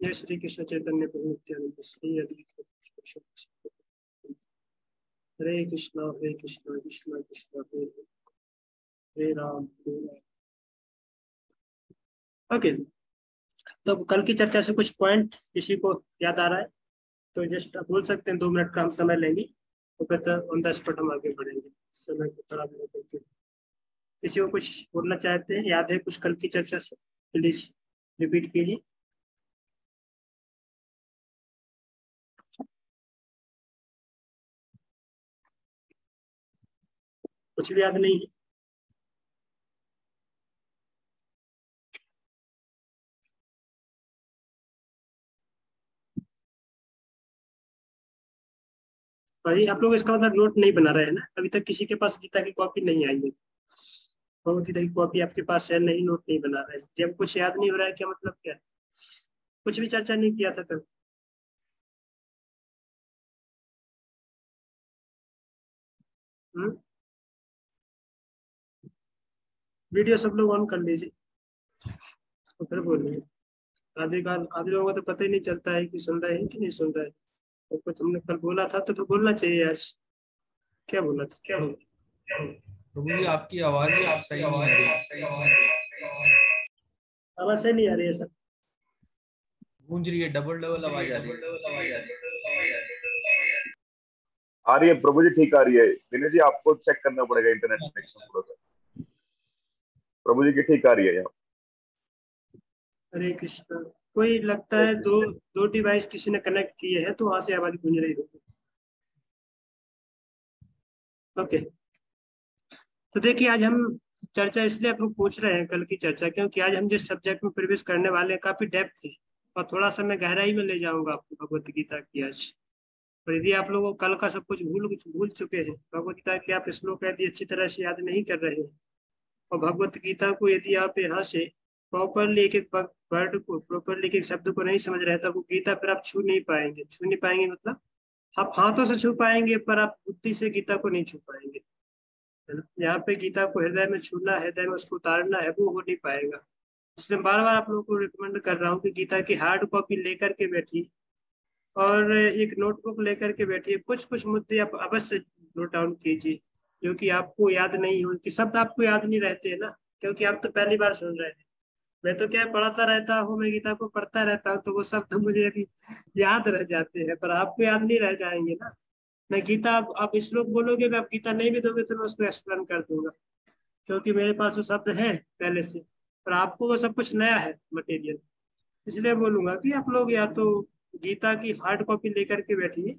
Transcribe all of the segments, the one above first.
जय श्री कृष्ण चैतन्य प्रभु नित्यानंद श्री अद्वैत हरे कृष्णा कृष्णा कृष्णा हरे हरे राम हरे राम। ओके, तो कल की चर्चा से कुछ पॉइंट किसी को याद आ रहा है तो जस्ट बोल सकते हैं, 2 मिनट का हम समय लेंगे तो फिर तो ऑन द स्पॉट हम आगे बढ़ेंगे, समय को खराब नहीं करके। किसी को कुछ बोलना चाहते हैं, याद है कुछ कल की चर्चा से, प्लीज रिपीट कीजिए। कुछ भी याद नहीं है? भाई आप लोग इसका मतलब नोट नहीं बना रहे हैं ना? अभी तक किसी के पास गीता की कॉपी नहीं आई है? गीता की कॉपी आपके पास है नहीं, नोट नहीं बना रहे हैं? जब कुछ याद नहीं हो रहा है क्या मतलब क्या है? कुछ भी चर्चा नहीं किया था तब। हम्म? वीडियो सब लोग ऑन कर लीजिए तो फिर बोलिए। आधे लोगों को तो पता ही नहीं चलता है कि सुन रहे हैं कि नहीं सुन रहे हैं। तो कुछ हमने कल बोला था तो फिर बोलना चाहिए यार। क्या बोला था? क्या बोला? प्रभु जी आपकी आवाज ही आप सही नहीं आ रही, आवाज सही नहीं आ रही है सर? गूंज रही है, डबल डबल आवाज आ रही है। आ रही है प्रभु जी, ठीक आ रही है। विनय जी आपको चेक करना पड़ेगा इंटरनेट कनेक्शन थोड़ा सा। प्रभु जी की ठीक आ रही है यहाँ। हरे कृष्ण। कोई लगता है दो दो डिवाइस किसी ने कनेक्ट किए हैं तो वहां से आवाज गूंज रही होगी। ओके, तो देखिए आज हम चर्चा इसलिए आप लोग पूछ रहे हैं कल की चर्चा, क्योंकि आज हम जिस सब्जेक्ट में प्रवेश करने वाले हैं काफी डेप्थ है और थोड़ा सा मैं गहराई में ले जाऊंगा आपको भगवत गीता की आज। और यदि आप लोगों को कल का सब कुछ भूल चुके हैं, भगवत गीता के आप श्लोक यदि अच्छी तरह से याद नहीं कर रहे हैं और भगवत गीता को यदि आप यहाँ से प्रॉपरली एक एक वर्ड को, प्रॉपरली एक एक शब्द को नहीं समझ रहे तो वो गीता फिर आप छू नहीं पाएंगे मतलब आप हाथों से छू पाएंगे पर आप बुद्धि से गीता को नहीं छू पाएंगे, है ना? यहाँ पे गीता को हृदय में छूना, हृदय में उसको उतारना है, वो हो नहीं पाएगा। इसलिए बार बार आप लोगों को रिकमेंड कर रहा हूँ कि गीता की हार्ड कॉपी लेकर के बैठिए और एक नोटबुक लेकर के बैठिए। कुछ कुछ मुद्दे आप अवश्य नोट डाउन कीजिए जो कि आपको याद नहीं हो, कि शब्द आपको याद नहीं रहते हैं ना, क्योंकि आप तो पहली बार सुन रहे हैं। मैं तो क्या पढ़ाता रहता हूँ, मैं गीता को पढ़ता रहता हूँ तो वो शब्द मुझे अभी याद रह जाते हैं, पर आपको याद नहीं रह जाएंगे ना। मैं गीता, आप श्लोक बोलोगे, मैं आप गीता नहीं भी दोगे तो मैं उसको एक्सप्लेन कर दूंगा, क्योंकि मेरे पास वो शब्द है पहले से, पर आपको वो सब कुछ नया है मटेरियल। इसलिए बोलूंगा कि आप लोग या तो गीता की हार्ड कॉपी लेकर के बैठिए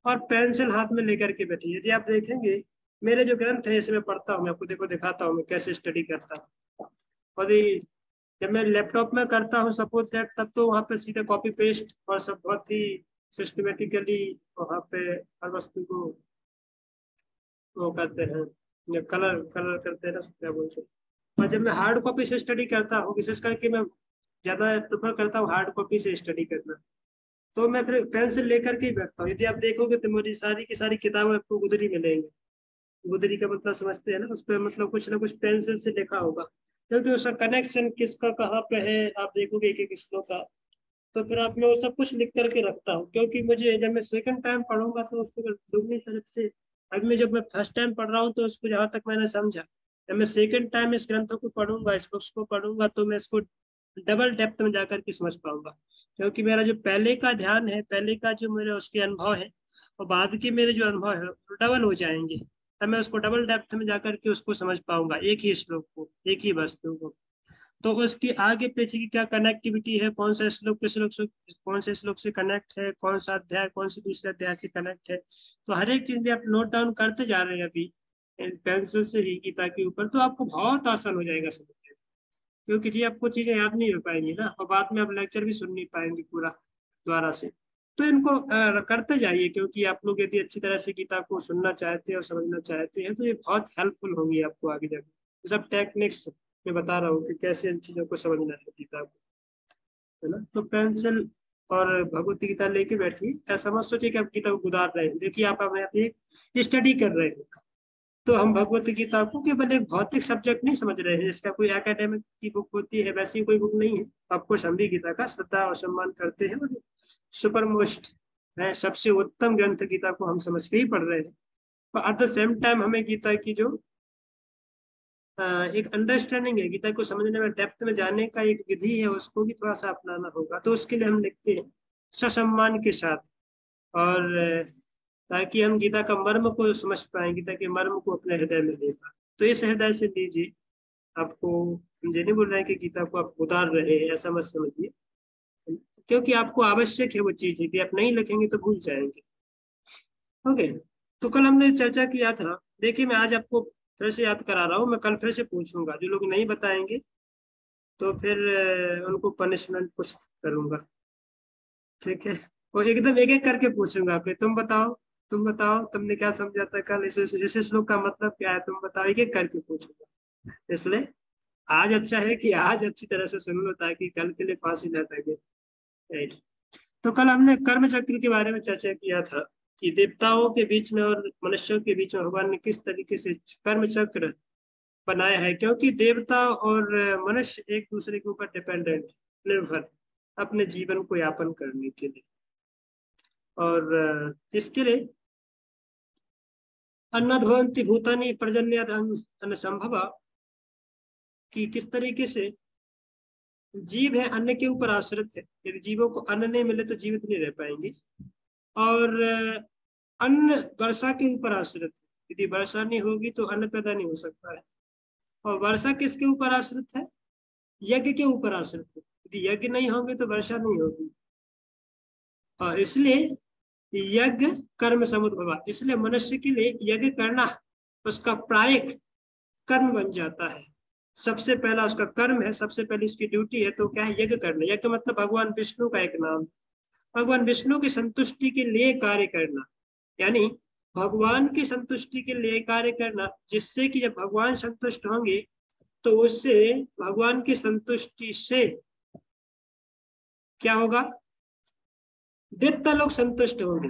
और पेंसिल हाथ में लेकर के बैठिए। यदि आप देखेंगे मेरे जो ग्रंथ है इसमें पढ़ता हूँ, मैं आपको देखो दिखाता हूँ मैं कैसे स्टडी करता हूँ। और जब मैं लैपटॉप में करता हूँ सपोज दैट, तब तो वहाँ पे सीधे कॉपी पेस्ट और सब बहुत ही सिस्टमेटिकली वहाँ पे हर वस्तु को वो करते हैं, कलर कलर करते हैं ना, क्या बोलते हैं। और जब मैं हार्ड कॉपी से स्टडी करता हूँ, विशेष करके मैं ज्यादा प्रेफर करता हूँ हार्ड कॉपी से स्टडी करना, तो मैं फिर पेंसिल लेकर के ही बैठता हूँ। यदि आप देखोगे तो मेरी सारी की सारी किताबें आपको गुदरी मिलेंगी। गुदरी का मतलब समझते हैं ना, उस पर मतलब कुछ ना कुछ पेंसिल से लिखा होगा, क्योंकि उसका कनेक्शन किसका कहाँ पे है आप देखोगे एक एक श्लोक का। तो फिर आप मैं वो सब कुछ लिख करके रखता हूँ, क्योंकि मुझे जब मैं सेकंड टाइम पढ़ूंगा तो उसको दुगनी तरफ से, अभी मैं जब मैं फर्स्ट टाइम पढ़ रहा हूँ तो उसको जहाँ तक मैंने समझा, जब मैं सेकंड टाइम इस ग्रंथों को पढ़ूंगा, इस बुक्स को पढ़ूंगा, तो मैं इसको डबल डेप्थ में जाकर के समझ पाऊंगा। क्योंकि मेरा जो पहले का ध्यान है, पहले का जो मेरे उसके अनुभव है और बाद के मेरे जो अनुभव है वो डबल हो जाएंगे, तब मैं उसको डबल डेप्थ में जाकर के उसको समझ पाऊंगा, एक ही श्लोक को, एक ही वस्तु को। तो उसकी आगे पीछे की क्या कनेक्टिविटी है, कौन सा श्लोक के श्लोक से, कौन से श्लोक से कनेक्ट है, कौन सा अध्याय कौन से दूसरे अध्याय से कनेक्ट है, तो हर एक चीज भी आप नोट डाउन करते जा रहे हैं अभी पेंसिल से ही गीता के ऊपर, तो आपको बहुत आसान हो जाएगा समझने में। क्योंकि जी आपको चीजें याद नहीं हो पाएंगी ना, और बाद में आप लेक्चर भी सुन नहीं पाएंगे पूरा दोबारा से। तो इनको करते जाइए, क्योंकि आप लोग यदि अच्छी तरह से गीता को सुनना चाहते हैं और समझना चाहते हैं तो ये बहुत हेल्पफुल होंगी आपको आगे जाकर। ये सब टेक्निक्स मैं बता रहा हूँ कि कैसे इन चीजों को समझना है गीता को, है ना? तो पेंसिल और भगवत गीता लेके बैठिए, ऐसा मत सोचिए कि आप गीता को गुदार रहे हैं। देखिए आप अपने आप एक स्टडी कर रहे हैं, तो हम भगवत गीता को केवल एक भौतिक सब्जेक्ट नहीं समझ रहे हैं, जिसका कोई एकेडमिक की बुक होती है वैसी कोई बुक नहीं है। आपको हम भी गीता का श्रद्धा और सम्मान करते हैं और सुपर मोस्ट है, सबसे उत्तम ग्रंथ गीता को हम समझ के ही पढ़ रहे हैं। पर एट द सेम टाइम हमें गीता की जो एक अंडरस्टैंडिंग है, गीता को समझने में, डेप्थ में जाने का एक विधि है, उसको भी थोड़ा सा अपनाना होगा। तो उसके लिए हम लिखते हैं ससम्मान के साथ, और ताकि हम गीता का मर्म को समझ पाए, गीता के मर्म को अपने हृदय में ले पाए। तो इस हृदय से लीजिए। आपको हम ये नहीं बोल रहे हैं कि गीता को आप उतार रहे हैं, ऐसा मत समझिए, क्योंकि आपको आवश्यक है वो चीज है कि आप नहीं लिखेंगे तो भूल जाएंगे। ओके, तो कल हमने चर्चा किया था। देखिए मैं आज आपको फिर से याद करा रहा हूँ, मैं कल फिर से पूछूंगा, जो लोग नहीं बताएंगे तो फिर उनको पनिशमेंट कुछ करूंगा, ठीक है। और एकदम एक एक करके पूछूंगा कि तुम बताओ, तुम बताओ, तुमने क्या समझा था कल, इस श्लोक का मतलब क्या है, तुम बताओ, एक एक करके पूछूंगा। इसलिए आज अच्छा है कि आज अच्छी तरह से सुन लो, ताकि कल के लिए फांसी न लगे। राइट। तो कल हमने कर्म चक्र के बारे में चर्चा किया था कि देवताओं के बीच में और मनुष्यों के बीच में भगवान ने किस तरीके से कर्म चक्र बनाया है, क्योंकि देवता और मनुष्य एक दूसरे के ऊपर डिपेंडेंट, निर्भर, अपने जीवन को यापन करने के लिए। और इसके लिए अन्नद्भवन्ति भूतानि पर्जन्यद अन्न संभव, कि किस तरीके से जीव है अन्न के ऊपर आश्रित है। यदि जीवों को अन्न नहीं मिले तो जीवित नहीं रह पाएंगे। और अन्न वर्षा के ऊपर आश्रित है, यदि वर्षा नहीं होगी तो अन्न पैदा नहीं हो सकता है। और वर्षा किसके ऊपर आश्रित है? यज्ञ के ऊपर आश्रित है। यदि यज्ञ नहीं होंगे तो वर्षा नहीं होगी। और इसलिए यज्ञ कर्म समुद्भव, इसलिए मनुष्य के लिए यज्ञ करना उसका प्रायिक कर्म बन जाता है। सबसे पहला उसका कर्म है, सबसे पहली उसकी ड्यूटी है, तो क्या है? यज्ञ करना। यज्ञ मतलब भगवान विष्णु का एक नाम, भगवान विष्णु की संतुष्टि के लिए कार्य करना, यानी भगवान की संतुष्टि के लिए कार्य करना, जिससे कि जब भगवान संतुष्ट होंगे तो उससे, भगवान की संतुष्टि से क्या होगा? देवता लोग संतुष्ट होंगे,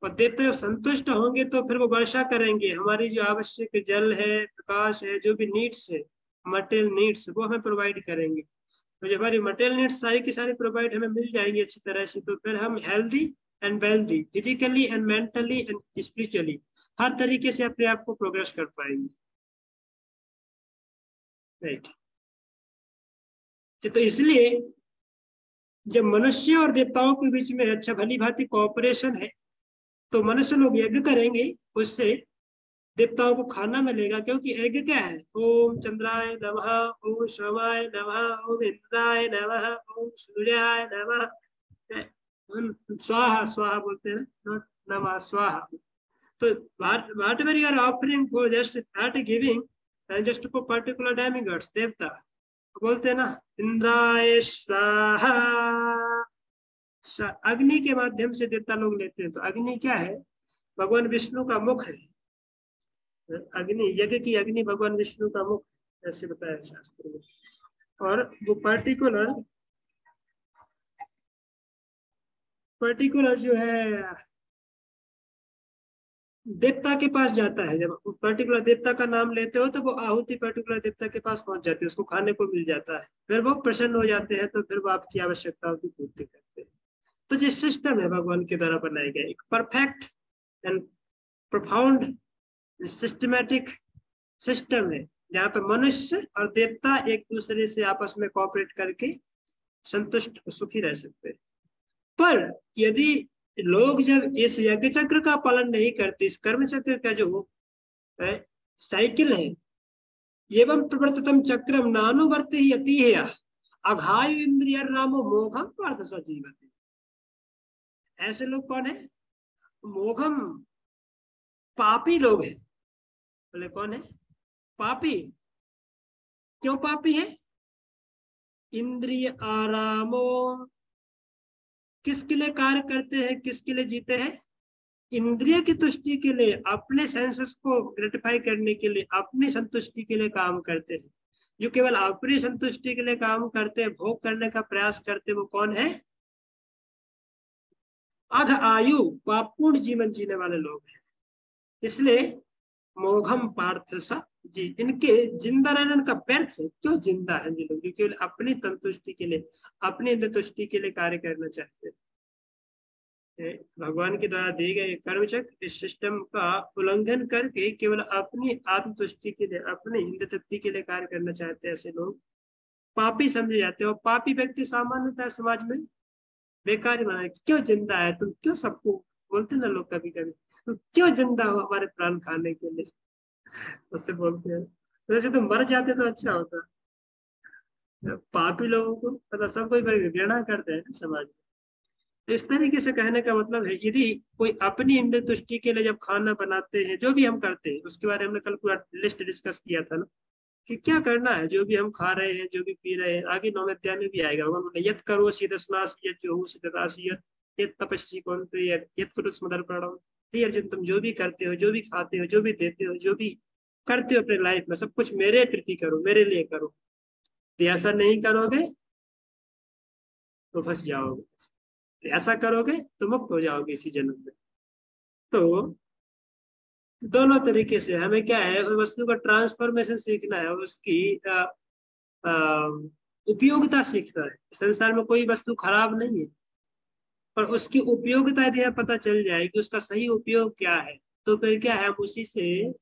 और देवता जब संतुष्ट होंगे तो फिर वो वर्षा करेंगे। हमारी जो आवश्यक जल है, प्रकाश है, जो भी नीड्स है, मटेरियल नीड्स, वो हमें प्रोवाइड करेंगे। तो जब हमारी मटेरियल नीड्स सारी की सारी प्रोवाइड हमें मिल जाएंगी अच्छी तरह से, तो फिर हम healthy and wealthy, physically and mentally and spiritually, हर तरीके से अपने आप को प्रोग्रेस कर पाएंगे। राइट। तो इसलिए जब मनुष्य और देवताओं के बीच में अच्छा भली भांति कोऑपरेशन है, तो मनुष्य लोग यज्ञ करेंगे, उससे देवताओं को खाना मिलेगा। क्योंकि यज्ञ क्या है? ओम चंद्राय नमः, ओम सोमाय नमः, ओम इंद्राय नमः, ओम सूर्याय नमः, स्वाहा, स्वाहा बोलते हैं ना, नमः स्वाहा। तो whatever you are offering for just that giving, just for particular demigods, देवता बोलते हैं ना, इंद्राय स्वाहा। अग्नि के माध्यम से देवता लोग लेते हैं। तो अग्नि क्या है? भगवान विष्णु का मुख है। अग्नि, यज्ञ की अग्नि भगवान विष्णु का मुख, ऐसे बताया शास्त्र में। और वो पर्टिकुलर जो है देवता के पास जाता है। जब पर्टिकुलर देवता का नाम लेते हो तो वो आहुति पर्टिकुलर देवता के पास पहुंच जाती है, उसको खाने को मिल जाता है, फिर वो प्रसन्न हो जाते हैं, तो फिर वो आपकी आवश्यकताओं की पूर्ति करते हैं। तो जिस सिस्टम है भगवान के द्वारा बनाया गया, एक perfect and profound systematic system है, जहाँ पे मनुष्य और देवता एक दूसरे से आपस में कोऑपरेट करके संतुष्ट सुखी रह सकते हैं। पर यदि लोग जब इस यज्ञ चक्र का पालन नहीं करते, इस कर्म चक्र का जो साइकिल है, एवं प्रवर्तितम चक्रम नानुवर्ति ही अति है अघायु इंद्रिय रामो मोघम पार्थ स्वजीवन। ऐसे लोग कौन है? मोघम, पापी लोग हैं। बोले कौन है? पापी। क्यों पापी है? इंद्रिय आरामो, किसके लिए कार्य करते हैं, किसके लिए जीते हैं? इंद्रिय की तुष्टि के लिए, अपने सेंसेस को ग्रेटिफाई करने के लिए, अपनी संतुष्टि के लिए काम करते हैं। जो केवल अपनी संतुष्टि के लिए काम करते हैं, भोग करने का प्रयास करते हैं, वो कौन है? अध आयु, पापपूर्ण जीवन जीने वाले लोग हैं। इसलिए मोघम पार्थ सा जी, इनके जिंदा रहने का व्यर्थ है। क्यों जिंदा है ये लोग? जो केवल अपनी संतुष्टि के लिए, अपनी तुष्टि के लिए कार्य करना चाहते हैं। भगवान के द्वारा दिए गए कर्मचक्र इस सिस्टम का उल्लंघन करके केवल अपनी आत्मतुष्टि के लिए, अपनी इंद्र तृप्ति के लिए कार्य करना चाहते हैं, ऐसे लोग पापी समझे जाते हैं। और पापी व्यक्ति सामान्यतः समाज में बेकार ही माना। क्यों जिंदा है तुम? क्यों सबको बोलते ना लोग कभी कभी, तो क्यों जिंदा हो हमारे प्राण खाने के लिए, उससे बोलते हैं। वैसे तो मर जाते तो अच्छा होता। पापी लोगों को मतलब सब कोई बड़ी घृणा करते हैं समाज में। इस तरीके से कहने का मतलब है, यदि कोई अपनी इंद्र तुष्टि के लिए जब खाना बनाते हैं, जो भी हम करते हैं उसके बारे में हमने कल पूरा लिस्ट डिस्कस किया था ना, कि क्या करना है, जो भी हम खा रहे हैं, जो भी पी रहे हैं, आगे नौवें अध्याय में भी आएगा। भगवान बोले यत करो शीरस्नाश यत जो शीरराशि यत तपस्वी कौन यत करो स्मदर्पणम। हे अर्जुन, तुम जो भी करते हो, जो भी खाते हो, जो भी देते हो, जो भी करते हो अपने लाइफ में, सब कुछ मेरे प्रति करो, मेरे लिए करो। यदि ऐसा नहीं करोगे तो फंस जाओगे, ऐसा करोगे तो मुक्त हो जाओगे इसी जन्म में। तो दोनों तरीके से हमें क्या है, उस वस्तु का ट्रांसफॉर्मेशन सीखना है, उसकी अ, उपयोगिता सीखना है। संसार में कोई वस्तु खराब नहीं है, पर उसकी उपयोगिता यदि हमें पता चल जाए कि उसका सही उपयोग क्या है, तो फिर क्या है, हम उसी से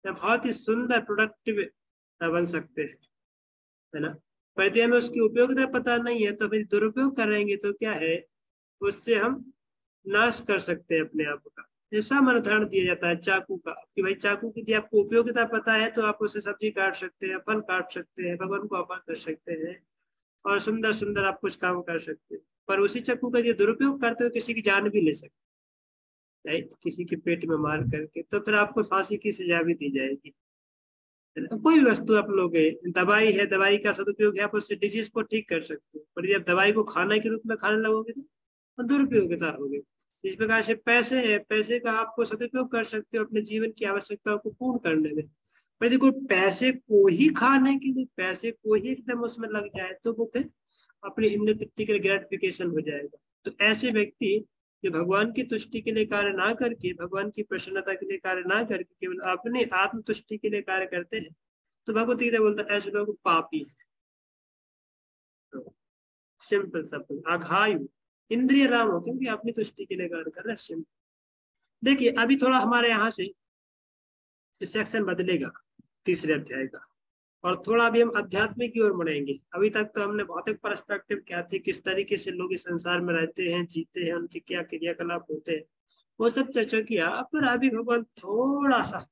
बहुत ही सुंदर प्रोडक्टिव बन सकते हैं, है ना। पर यदि हमें उसकी उपयोगिता पता नहीं है तो फिर दुरुपयोग करेंगे तो क्या है, उससे हम नाश कर सकते हैं अपने आप का। ऐसा मन उदाहरण दिया जाता है चाकू का, कि भाई चाकू की यदि आपको उपयोगिता पता है तो आप उससे सब्जी काट सकते हैं, फल काट सकते हैं, भगवान को अर्पण कर सकते हैं, और सुंदर सुंदर आप कुछ काम कर सकते हैं। पर उसी चाकू का यदि दुरुपयोग करते हो, किसी की जान भी ले सकते हैं, राइट, किसी के पेट में मार करके, तो फिर आपको फांसी की सजा भी दी जाएगी। कोई भी वस्तु आप लोगे, दवाई है, दवाई का सदुपयोग है, आप उससे डिजीज को ठीक कर सकते हो, पर यदि आप दवाई को खाना के रूप में खाने लगोगे तो दुरुपयोगिता होगी। इस प्रकार से पैसे है, पैसे का आपको सदुपयोग कर सकते हो अपने जीवन की आवश्यकताओं को पूर्ण करने में। पर यदि कोई पैसे को ही खाने के लिए, पैसे को ही एकदम उसमें लग जाए, तो वो फिर अपनी इंद्र तृप्ति के लिए ग्रेटिफिकेशन हो जाएगा। तो ऐसे व्यक्ति जो भगवान की तुष्टि के लिए कार्य ना करके, भगवान की प्रसन्नता के लिए कार्य ना करके केवल अपने आत्म तुष्टि के लिए कार्य करते हैं, तो भगवत गीता बोलता है ऐसे लोग पापी है। तो सिंपल सब अघायु इंद्रिय राम हो, क्योंकि अपनी तुष्टि के लिए कार्य कर रहे हैं। सिंपल। देखिए अभी थोड़ा हमारे यहाँ से सेक्शन बदलेगा तीसरे अध्याय का, और थोड़ा अभी हम अध्यात्म की ओर बढ़ेंगे। अभी तक तो हमने भौतिक पर्सपेक्टिव क्या थे, किस तरीके से लोग इस संसार में रहते हैं, जीते हैं, उनके क्या क्रियाकलाप होते हैं, वो सब चर्चा किया। पर अभी भगवान थोड़ा सा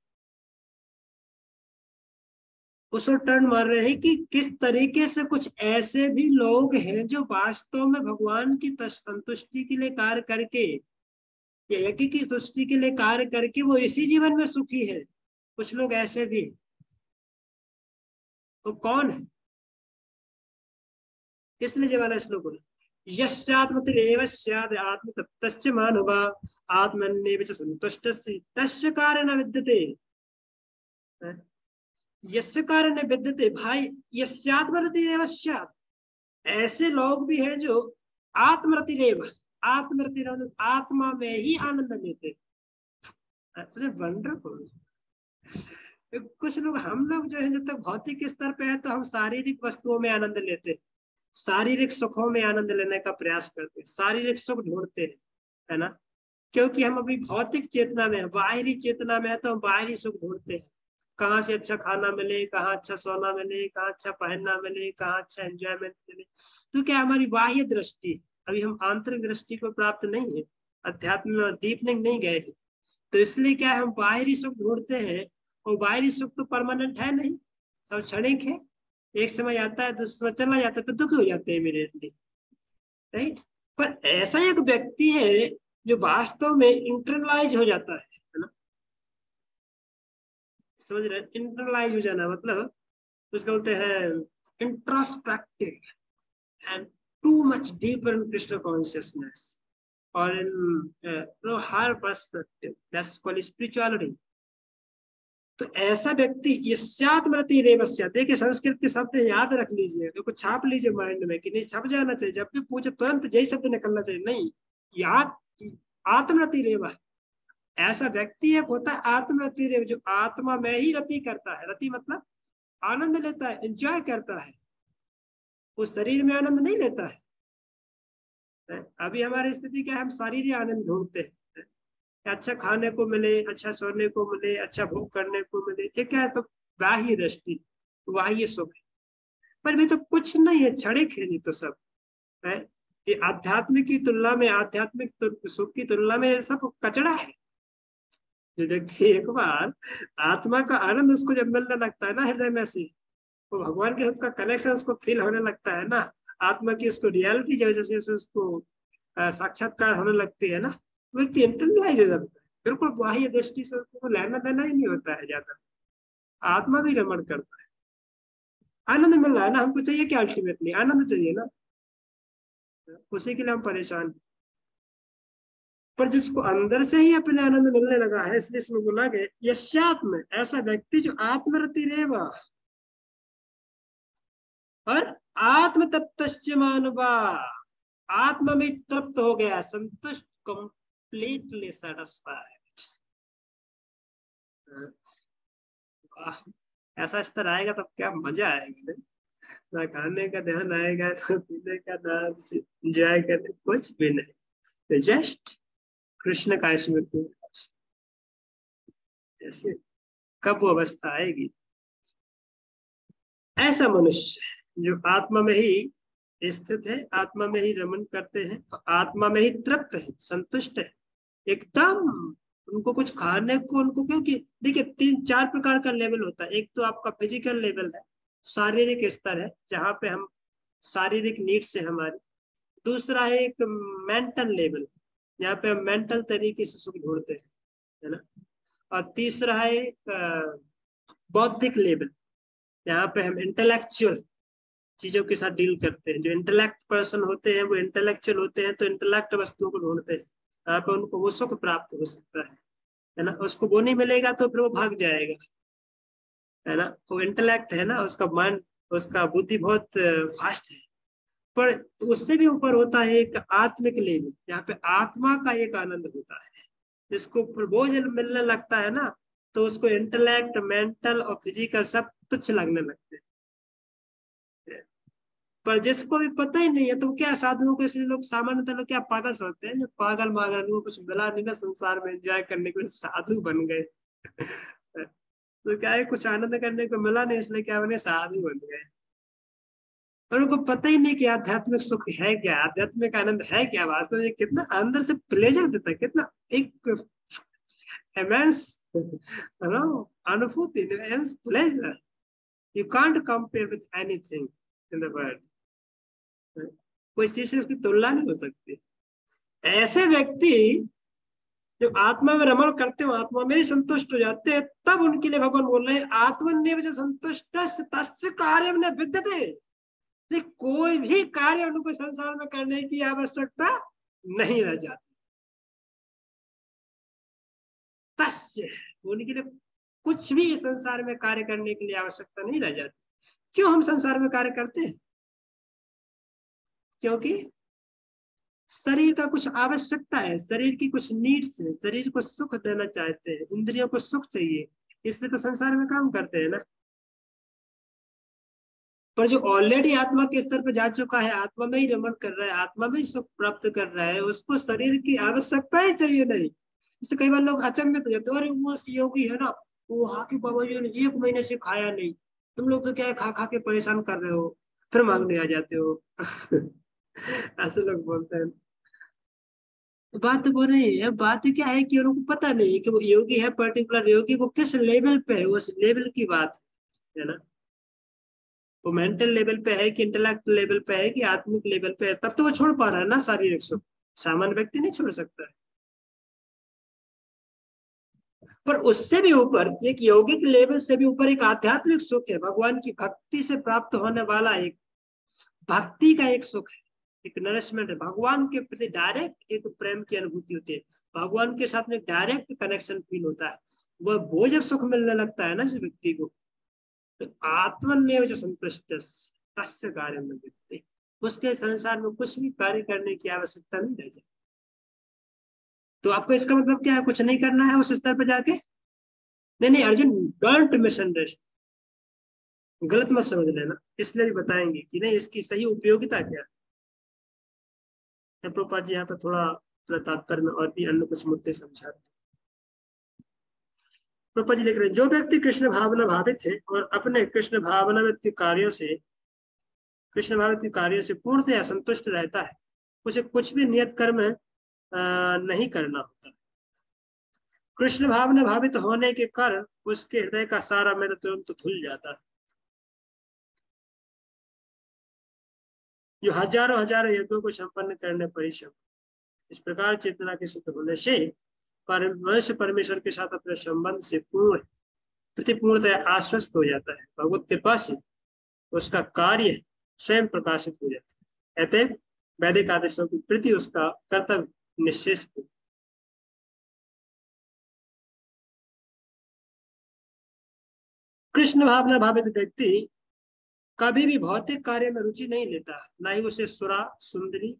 उस ओर टर्न मार रहे हैं कि किस तरीके से कुछ ऐसे भी लोग हैं जो वास्तव में भगवान की संतुष्टि के लिए कार्य करके, या यज्ञ की तुष्टि के लिए कार्य करके वो इसी जीवन में सुखी है। कुछ लोग ऐसे भी, तो कौन है? इसलिए जब वाला श्लोक बोला यस्यात्मतिरेव स्याद् आत्मतत्तश्च मानवा आत्मन्येव च संतुष्टस्य तस्य कारणं विद्यते। यस्य कारणं विद्यते, भाई यस्यात्मरतिरेव स्याद्, ऐसे लोग भी हैं जो आत्मरतिरेव, आत्मरतिरेव आत्मा में ही आनंद लेते। वंडरफुल। कुछ लोग, हम लोग जो है जब तक भौतिक स्तर पे है तो हम शारीरिक वस्तुओं में आनंद लेते हैं, शारीरिक सुखों में आनंद लेने का प्रयास करते हैं, शारीरिक सुख ढूंढते हैं, है ना। क्योंकि हम अभी भौतिक चेतना में, बाहरी चेतना में है, तो हम बाहरी सुख ढूंढते हैं। कहाँ से अच्छा खाना मिले, कहाँ अच्छा सोना मिले, कहाँ अच्छा पहनना मिले, कहाँ अच्छा एंजॉयमेंट मिले। तो क्या हमारी बाह्य दृष्टि, अभी हम आंतरिक दृष्टि को प्राप्त नहीं है, अध्यात्म में डीपनिंग नहीं गए हैं। तो इसलिए क्या है, हम बाहरी सुख ढूंढते हैं, और बाहरी सुख तो परमानेंट है नहीं, सब क्षणिक है। एक समय आता है, दूसरा समय चला जाता है, फिर दुखी हो जाते हैं इमीडिएटली, राइट। पर ऐसा एक व्यक्ति है जो वास्तव में इंटरनलाइज हो जाता है ना। समझ रहे हैं? इंटरनलाइज हो जाना मतलब उसका बोलते हैं introspective and too much deeper in Krishna consciousness, और in higher perspective, that's called spirituality. तो ऐसा व्यक्ति यस्यात्मरति रेवस्या, देखिए संस्कृत के शब्द याद रख लीजिए, देखो छाप लीजिए माइंड में, कि नहीं छप जाना चाहिए, जब भी पूछे तुरंत यही शब्द निकलना चाहिए, नहीं याद। आत्मरति रेव, ऐसा व्यक्ति एक होता है आत्मरति देव, जो आत्मा में ही रति करता है। रति मतलब आनंद लेता है, एंजॉय करता है, वो शरीर में आनंद नहीं लेता है। अभी हमारी स्थिति क्या है, हम शारीरिक आनंद ढूंढते हैं, अच्छा खाने को मिले, अच्छा सोने को मिले, अच्छा भोग करने को मिले, ये क्या है, तो बाह्य दृष्टि, बाह्य सुख है। पर भी तो कुछ नहीं है, क्षणिक है ये तो सब है। ये आध्यात्मिक की तुलना में, आध्यात्मिक सुख की तुलना में सब कचड़ा है। जो व्यक्ति एक बार आत्मा का आनंद उसको जब मिलने लगता है ना हृदय में से, तो भगवान के साथ का कनेक्शन उसको फील होने लगता है ना, आत्मा की उसको रियलिटी जैसे जैसे उसको साक्षात्कार होने लगती है ना, व्यक्ति इंटरनलाइज हो जाता है, बिल्कुल बाह्य दृष्टि से उसको लेना देना ही नहीं होता है ज्यादा। आत्मा भी रमण करता है, आनंद मिल रहा है ना, हमको चाहिए क्या, अल्टीमेटली आनंद चाहिए ना, उसी के लिए हम परेशान हैं। पर जिसको अंदर से ही अपने आनंद मिलने लगा है, इसलिए इसमें बोला गया यशात्म, ऐसा व्यक्ति जो आत्मरति रेवा और आत्म तप्तश्च मानवा, आत्मा में तृप्त हो गया, संतुष्ट, कंप्लीटली सेटिस्फाइड। ऐसा स्तर आएगा तब क्या मजा आएगा, ना खाने का ध्यान आएगा, ना पीने का, ना एंजॉय करने, कुछ भी नहीं, तो जस्ट कृष्ण का स्मृति। ऐसे कब वो अवस्था आएगी, ऐसा मनुष्य जो आत्मा में ही स्थित है, आत्मा में ही रमन करते हैं, आत्मा में ही तृप्त है, संतुष्ट है एकदम। उनको कुछ खाने को, उनको, क्योंकि देखिए 3-4 प्रकार का लेवल होता है। एक तो आपका फिजिकल लेवल है, शारीरिक स्तर है, जहाँ पे हम शारीरिक नीड्स है हमारी। दूसरा है एक मेंटल लेवल, यहाँ पे हम मेंटल तरीके से सुख ढूंढते हैं, है ना। और तीसरा है एक बौद्धिक लेवल, यहाँ पे हम इंटेलेक्चुअल चीजों के साथ डील करते हैं। जो इंटेलेक्ट पर्सन होते हैं वो इंटेलेक्चुअल होते हैं, तो इंटेलेक्ट वस्तुओं को ढूंढते हैं, यहाँ पे उनको वो सुख प्राप्त हो सकता है ना। उसको वो नहीं मिलेगा तो फिर वो भाग जाएगा, है ना। वो इंटेलेक्ट है ना, उसका माइंड, उसका बुद्धि बहुत फास्ट है। पर उससे भी ऊपर होता है एक आत्मिक लेवल, यहाँ पे आत्मा का एक आनंद होता है, जिसको बोझ मिलने लगता है ना, तो उसको इंटेलेक्ट, मेंटल और फिजिकल सब तुच्छ लगने लगते हैं। पर जिसको भी पता ही नहीं है तो क्या, साधुओं को, इसलिए लोग सामान्यतः लोग क्या पागल समझते हैं, जो पागल मागल को कुछ मिला नहीं ना संसार में एंजॉय करने के लिए, साधु बन गए। तो क्या है, कुछ आनंद करने को मिला नहीं, इसलिए क्या बने, साधु बन गए। और उनको पता ही नहीं कि आध्यात्मिक सुख है क्या, आध्यात्मिक आनंद है क्या, वास्तव में कितना अंदर से प्लेजर देता है, कितना एक इमेंस, अनुभूति, immense pleasure, you can't compare with anything in the world. कोई चीज से उसकी तुलना नहीं हो सकती। ऐसे व्यक्ति जब आत्मा में रमण करते हो, आत्मा में ही संतुष्ट हो जाते हैं, तब उनके लिए भगवान बोल रहे हैं आत्मन्येव च संतुष्टस्य तस्य कार्यं न विद्यते। कोई भी कार्य उनको संसार में करने की आवश्यकता नहीं रह जाती। तस्य, उनके लिए कुछ भी संसार में कार्य करने के लिए आवश्यकता नहीं रह जाती। क्यों हम संसार में कार्य करते हैं? क्योंकि शरीर का कुछ आवश्यकता है, शरीर की कुछ नीड्स है, शरीर को सुख देना चाहते हैं, इंद्रियों को सुख चाहिए, इसलिए तो संसार में काम करते हैं ना। पर जो ऑलरेडी आत्मा के स्तर पर जा चुका है, आत्मा में ही रमण कर रहा है, आत्मा में ही सुख प्राप्त कर रहा है, उसको शरीर की आवश्यकता ही चाहिए नहीं। इससे कई बार लोग अचंभित हो जाते हैं, अरे वो योगी है ना, वो हाकी बाबा जी ने 1 महीने से खाया नहीं, तुम लोग तो क्या है, खा खा के परेशान कर रहे हो, फिर मांगने आ जाते हो। ऐसे लोग बोलते हैं। बात वो नहीं है, बात क्या है कि उनको पता नहीं है कि वो योगी है, पर्टिकुलर योगी, वो किस लेवल पे है, उस लेवल की बात है ना। वो मेंटल लेवल पे है कि इंटेलेक्ट लेवल पे है कि आत्मिक लेवल पे है, तब तो वो छोड़ पा रहा है ना शारीरिक सुख। सामान्य व्यक्ति नहीं छोड़ सकता है। पर उससे भी ऊपर, एक यौगिक लेवल से भी ऊपर एक आध्यात्मिक सुख है, भगवान की भक्ति से प्राप्त होने वाला एक भक्ति का एक सुख है, एक नरिशमेंट है, भगवान के प्रति डायरेक्ट एक प्रेम की अनुभूति होती है, भगवान के साथ में डायरेक्ट कनेक्शन फील होता है। वो जब सुख मिलने लगता है ना इस व्यक्ति को, तो आत्मन्येव च संतुष्ट तस्य कार्यं न विद्यते, उसके संसार में कुछ भी कार्य करने की आवश्यकता नहीं रह जाती। तो आपको इसका मतलब क्या है, कुछ नहीं करना है उस स्तर पर जाके? नहीं नहीं अर्जुन, डोंट मिसअंडरस्टैंड, गलत मत समझ लेना, इसलिए भी बताएंगे कि नहीं इसकी सही उपयोगिता क्या है। प्रभुपाद जी यहाँ पर थोड़ा थोड़ा तात्पर्य में और भी अन्य कुछ मुद्दे समझा रहे हैं। प्रभुपाद जी लिख रहे हैं, जो व्यक्ति कृष्ण भावना भावित है और अपने कृष्ण भावनावित कार्यों से पूर्णतया संतुष्ट रहता है, उसे कुछ भी नियत कर्म नहीं करना होता। कृष्ण भावना भावित होने के कारण उसके हृदय का सारा मेरा तुरंत धुल जाता है। जो हजारों हजारों यज्ञों को संपन्न करने परिश्रम, इस प्रकार चेतना के शुद्ध होने से मनुष्य परमेश्वर के साथ अपने संबंध से पूर्णतः आश्वस्त हो जाता है। भगवत कृपा से उसका कार्य स्वयं प्रकाशित हो जाता है। अतः वैदिक आदेशों के प्रति उसका कर्तव्य निश्चित हो। कृष्ण भावना भावित व्यक्ति कभी भी भौतिक कार्य में रुचि नहीं लेता, ना ही उसे सुरा सुंदरी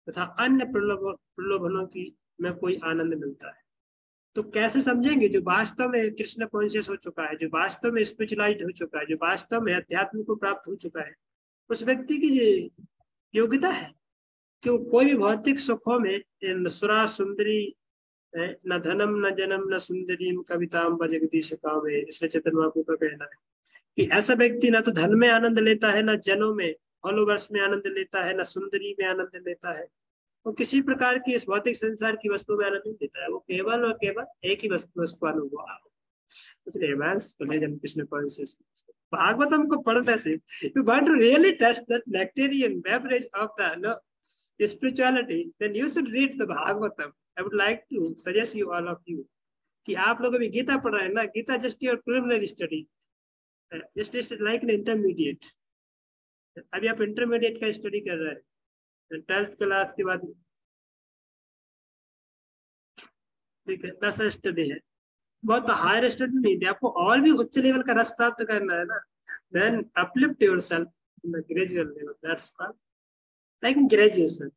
तथा अन्य प्रलोभनों की में कोई आनंद मिलता है। तो कैसे समझेंगे? जो वास्तव में कृष्ण कॉन्शियस हो चुका है, जो वास्तव में स्पिरिचुअलाइज्ड हो चुका है, जो वास्तव में अध्यात्म को प्राप्त हो चुका है, उस व्यक्ति की योग्यता है कि वो कोई भी भौतिक सुखों में सुरा सुंदरी, न धनम न जन्म न सुंदरी कविताम व जगदीश कामे, इसलिए चेतन महाप्रभु का कहना है कि ऐसा व्यक्ति ना तो धन में आनंद लेता है, ना जनों में फॉलोवर्स में आनंद लेता है, ना सुंदरी में आनंद लेता है, वो किसी प्रकार की इस भौतिक संसार की वस्तु में आनंद नहीं लेता है। वो केवल और केवल एक ही वस्तु में उसको अनुभव हो। इसलिए कृष्ण कॉन्शियसनेस भागवतम को पढ़ने से you want to really taste that nectarean beverage of the spirituality, then you should read the Bhagavatam. I would like to suggest you all of you कि आप लोग अभी गीता पढ़ रहे हैं ना, Gita just your preliminary study, just like an intermediate. अभी आप इंटरमीडिएट का स्टडी कर रहे हैं, 12th क्लास के बाद, ठीक है, वैसा स्टडी है, बहुत हायर स्टडी नहीं थी आपको, और भी उच्च लेवल का रस प्राप्त करना है ना, then uplift yourself in the gradual level, that's called like graduation.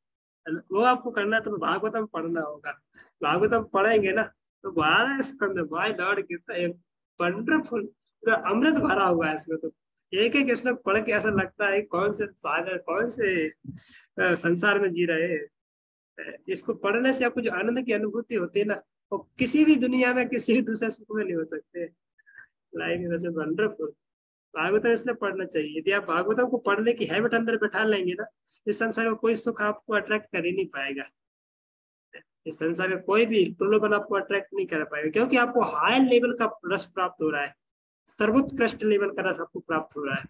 वो आपको करना है तो भागवतम पढ़ना होगा। भागवतम पढ़ेंगे ना तो 12 स्कंद, माय लॉर्ड, कितना वंडरफुल, पूरा अमृत भरा हुआ है इसमें। तो एक एक श्लोक पढ़ के ऐसा लगता है कौन से सागर, कौन से संसार में जी रहे हैं। इसको पढ़ने से आपको जो आनंद की अनुभूति होती है ना, वो किसी भी दुनिया में किसी भी दूसरे सुख में नहीं हो सकते। लाइक वंडरफुल, भागवतम इसलिए पढ़ना चाहिए। यदि आप भागवतम को पढ़ने की हैबिट अंदर बैठा लेंगे ना, इस संसार में कोई सुख आपको अट्रैक्ट कर ही नहीं पाएगा। इस संसार में कोई भी प्रलोभन आपको अट्रैक्ट नहीं कर पाएगा, क्योंकि आपको हायर लेवल का रस प्राप्त हो रहा है, सर्वोत्कृष्ट लेवल का रस आपको प्राप्त हो रहा है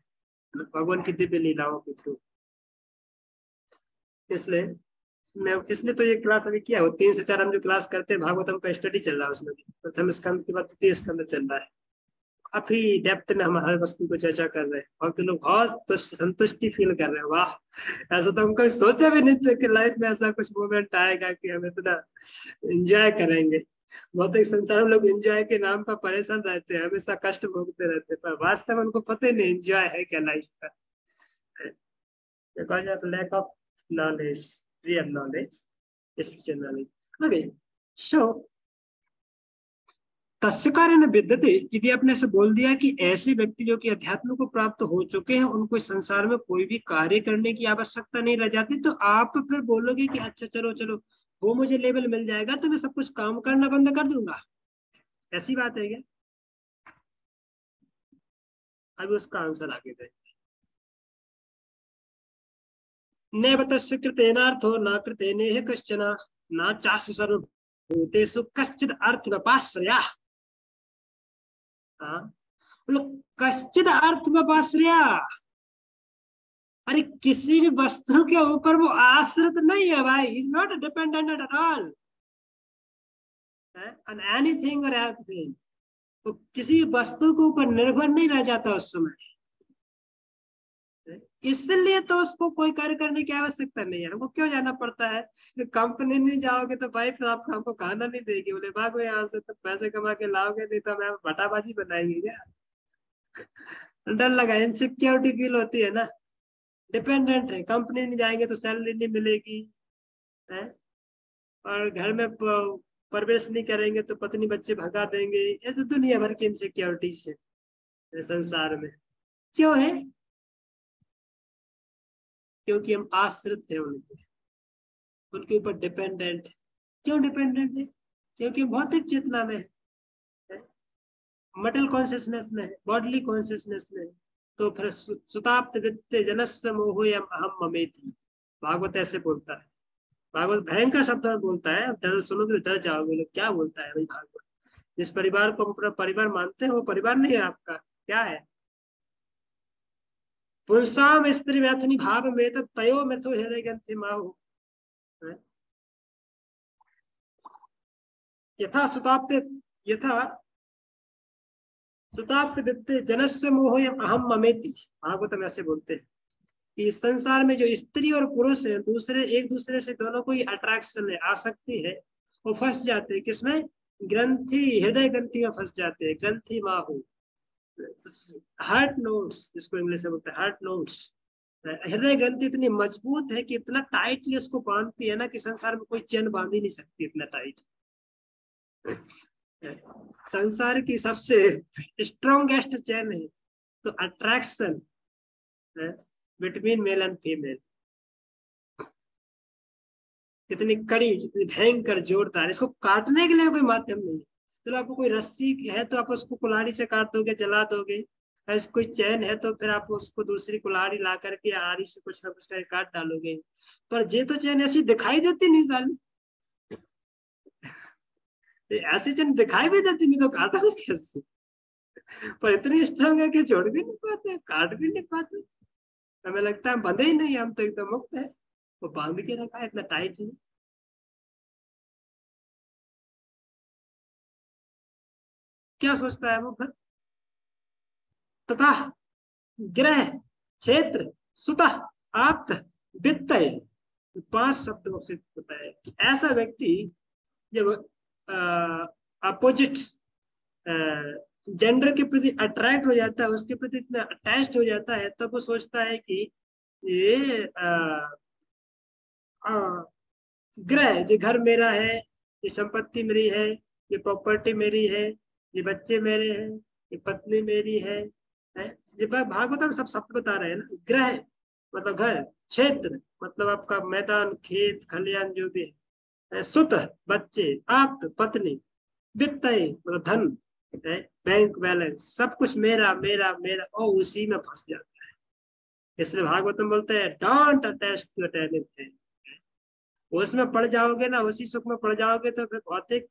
भगवान की दिव्य लीलाओं के थ्रू। इसलिए तो ये क्लास अभी किया हो, 3 से 4 हम जो क्लास करते हैं भागवतम का स्टडी चल रहा है, उसमें भी प्रथम स्कंद के बाद 3 स्कंद चल रहा है। काफी डेप्थ में हम हर वस्तु को चर्चा कर रहे हैं, और तो लोग बहुत संतुष्टि फील कर रहे हैं। वाह, ऐसा तो हम कभी सोचा भी नहीं था कि लाइफ में ऐसा कुछ मोमेंट आएगा कि हम इतना एंजॉय करेंगे। बहुत एक संसार में लोग एंजॉय के नाम पर परेशान रहते हैं, हमेशा कष्ट भोगते रहते हैं, पर वास्तव में उनको पता ही नहीं एंजॉय है क्या लाइफ का। Because of lack of knowledge, real knowledge, spiritual knowledge. Okay, so तस्य कार्य विद्यते, यदि आपने से बोल दिया कि ऐसे व्यक्ति जो कि अध्यात्म को प्राप्त हो चुके हैं, उनको इस संसार में कोई भी कार्य करने की आवश्यकता नहीं रह जाती, तो आप फिर बोलोगे कि अच्छा चलो चलो वो मुझे लेवल मिल जाएगा तो मैं सब कुछ काम करना बंद कर दूंगा, ऐसी बात है क्या? अभी उसका आंसर आगे दें। नैव तस्य कृतेनार्थो न कृतेनेह कश्चन न चास्य सर्वभूतेषु कश्चित् अर्थव्यपाश्रया। कश्चित अर्थ व्यपाश्रया, अरे किसी भी वस्तु के ऊपर वो आश्रित नहीं है भाई, is not dependent at all on anything और एवरीथिंग। तो किसी वस्तु के ऊपर निर्भर नहीं रह जाता उस समय, इसलिए तो उसको कोई कार्य करने की आवश्यकता नहीं है। हमको क्यों जाना पड़ता है? कंपनी नहीं जाओगे तो भाई फिर आप हमको खाना नहीं देगी, बोले भागो यहाँ से, तो पैसे कमा के लाओगे, नहीं तो हमें भटाबाजी बनाएंगे क्या? डर लगा, इनसिक्योरिटी फील होती है ना, डिपेंडेंट है, कंपनी नहीं जाएंगे तो सैलरी नहीं मिलेगी है? और घर में परवरिश नहीं करेंगे तो पत्नी बच्चे भगा देंगे। ये तो दुनिया भर की इनसिक्योरिटीज है संसार में। क्यों है? क्योंकि हम आश्रित है उनके ऊपर डिपेंडेंट। क्यों डिपेंडेंट है? क्योंकि हम भौतिक चेतना में है, मटल कॉन्शियसनेस में है, बॉडली कॉन्शियसनेस में है। तो फिर सुताप्त वित्ते जनस्य मोहयम अहम ममेति। भागवत ऐसे बोलता है। भागवत भयंकर शब्द में बोलता है, डर सुनोगे तो डर जाओगे लोग, क्या बोलता है भाई भागवत। जिस परिवार को अपना परिवार मानते हैं वो परिवार नहीं है आपका, क्या है? पुंसाम स्त्री मैथुनी भाव में तयो मेथो हृदय ग्रंथि माहु। यथा यथा सुताप्त वित्ते जनस्य मोहयम अहम ममेति। भागवत में ऐसे बोलते हैं कि इस संसार में जो स्त्री और पुरुष है दूसरे एक दूसरे से दोनों को ही अट्रैक्शन है, आसक्ति है, वो फंस जाते हैं किसमें? ग्रंथि, हृदय ग्रंथि में फंस जाते हैं। ग्रंथि माहु, हार्ट नोट्स जिसको इंग्लिश में बोलते हैं, हार्ट नोट्स। हृदय ग्रंथि इतनी मजबूत है कि इतना टाइटली उसको बांधती है ना कि संसार में कोई चैन बांध ही नहीं सकती, इतना टाइट। संसार की सबसे स्ट्रॉन्गेस्ट चैन है तो attraction between male and female. इतनी कड़ी, इतनी भयंकर, जोरदार, इसको काटने के लिए कोई माध्यम नहीं है। चलो आपको कोई रस्सी है तो आप उसको कुल्हाड़ी से काट दोगे, जला दोगे। ऐसे कोई चैन है तो फिर आप उसको दूसरी कुल्हाड़ी ला करके आरी से कुछ ना कुछ करके काट डालोगे। पर ये तो चैन ऐसी दिखाई देती नहीं साली, ऐसी चैन दिखाई भी देती नहीं तो काटोगे कैसे? पर इतनी स्ट्रांग है कि छोड़ भी नहीं पाते, काट भी नहीं पाते। हमें लगता है हम बंधे ही नहीं, हम तो एकदम मुक्त है। वो बांध के रखा है इतना टाइट है। क्या सोचता है वो फिर? तथा ग्रह, क्षेत्र, सुतः, आप्त, वित्तय, 5 शब्दों से बताया कि ऐसा व्यक्ति जब अपोजिट जेंडर के प्रति अट्रैक्ट हो जाता है, उसके प्रति इतना अटैच्ड हो जाता है, तब वो सोचता है कि ये ग्रह, ये घर मेरा है, ये संपत्ति मेरी है, ये प्रॉपर्टी मेरी है, ये बच्चे मेरे हैं, ये पत्नी मेरी है। ये भागवत में सब शब्द बता रहे हैं ना। ग्रह मतलब घर, क्षेत्र मतलब आपका मैदान, खेत खलियान जो भी है, सुत बच्चे, आप्त पत्नी, वित्त मतलब धन है, बैंक बैलेंस, सब कुछ मेरा मेरा मेरा, और उसी में फंस जाता है। इसलिए भागवतम बोलते हैं डोंट अटैच टू एनीथिंग। उसमें पड़ जाओगे ना, उसी सुख में पड़ जाओगे तो फिर भौतिक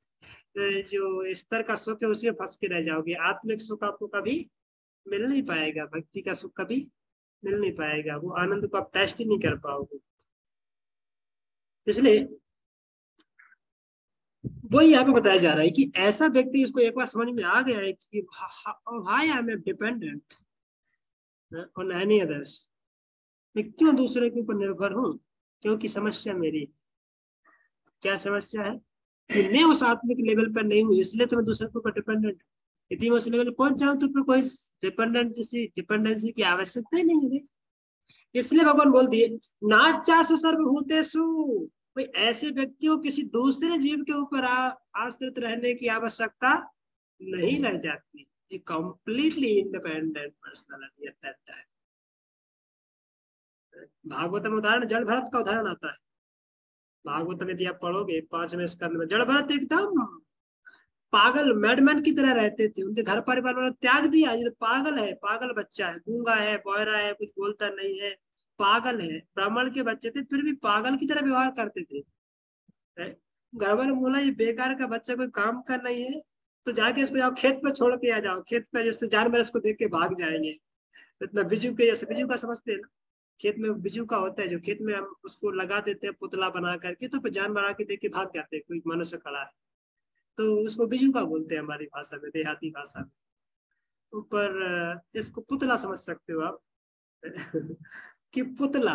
जो स्तर का सुख है उसी में फंस के रह जाओगे। आत्मिक सुख आपको कभी मिल नहीं पाएगा, भक्ति का सुख कभी मिल नहीं पाएगा, वो आनंद को आप टेस्ट ही नहीं कर पाओगे। इसलिए वही यहाँ पे बताया जा रहा है कि ऐसा व्यक्ति, इसको एक बार समझ में आ गया है कि high I am dependent on any others, मैं क्यों दूसरे के ऊपर निर्भर हूँ? क्योंकि समस्या मेरी। क्या समस्या है? कि मैं उस आत्मिक लेवल पर नहीं हूँ, इसलिए तो मैं दूसरे के ऊपर डिपेंडेंट। यदि मैं उस लेवल पहुंच जाऊं तो फिर कोई डिपेंडेंसी की आवश्यकता ही नहीं है। इसलिए भगवान बोल दिए नाचास सर्वभूतेषु। कोई ऐसे व्यक्ति को किसी दूसरे जीव के ऊपर आश्रित रहने की आवश्यकता नहीं रह जाती। Completely independent personality at that time. Bhagavat में उदाहरण जड़ भरत का उदाहरण आता है। भागवत में यदि आप पढ़ोगे 5वें स्कंद में, जड़ भरत एकदम पागल मैडमैन की तरह रहते थे। उनके घर परिवार वालों ने त्याग दिया, ये तो पागल है, पागल बच्चा है, गूंगा है, बहरा है, कुछ बोलता नहीं है, पागल है। ब्राह्मण के बच्चे थे फिर भी पागल की तरह व्यवहार करते थे। घर वाले बोला ये बेकार का बच्चा, कोई काम का नहीं है, तो जाके इसको जाओ खेत पे छोड़ के आ जाओ। खेत पे जैसे जानवर इसको देख के भाग जाएंगे। इतना बिजू के जैसे, बिजू का समझते हैं ना, खेत में बिजू का होता है जो खेत में हम उसको लगा देते हैं पुतला बना करके, तो फिर जानवर आके देख के भाग जाते हैं, कोई मनुष्य खड़ा है तो उसको बिजू का बोलते हैं हमारी भाषा में, देहाती भाषा में। ऊपर इसको पुतला समझ सकते हो आप कि पुतला।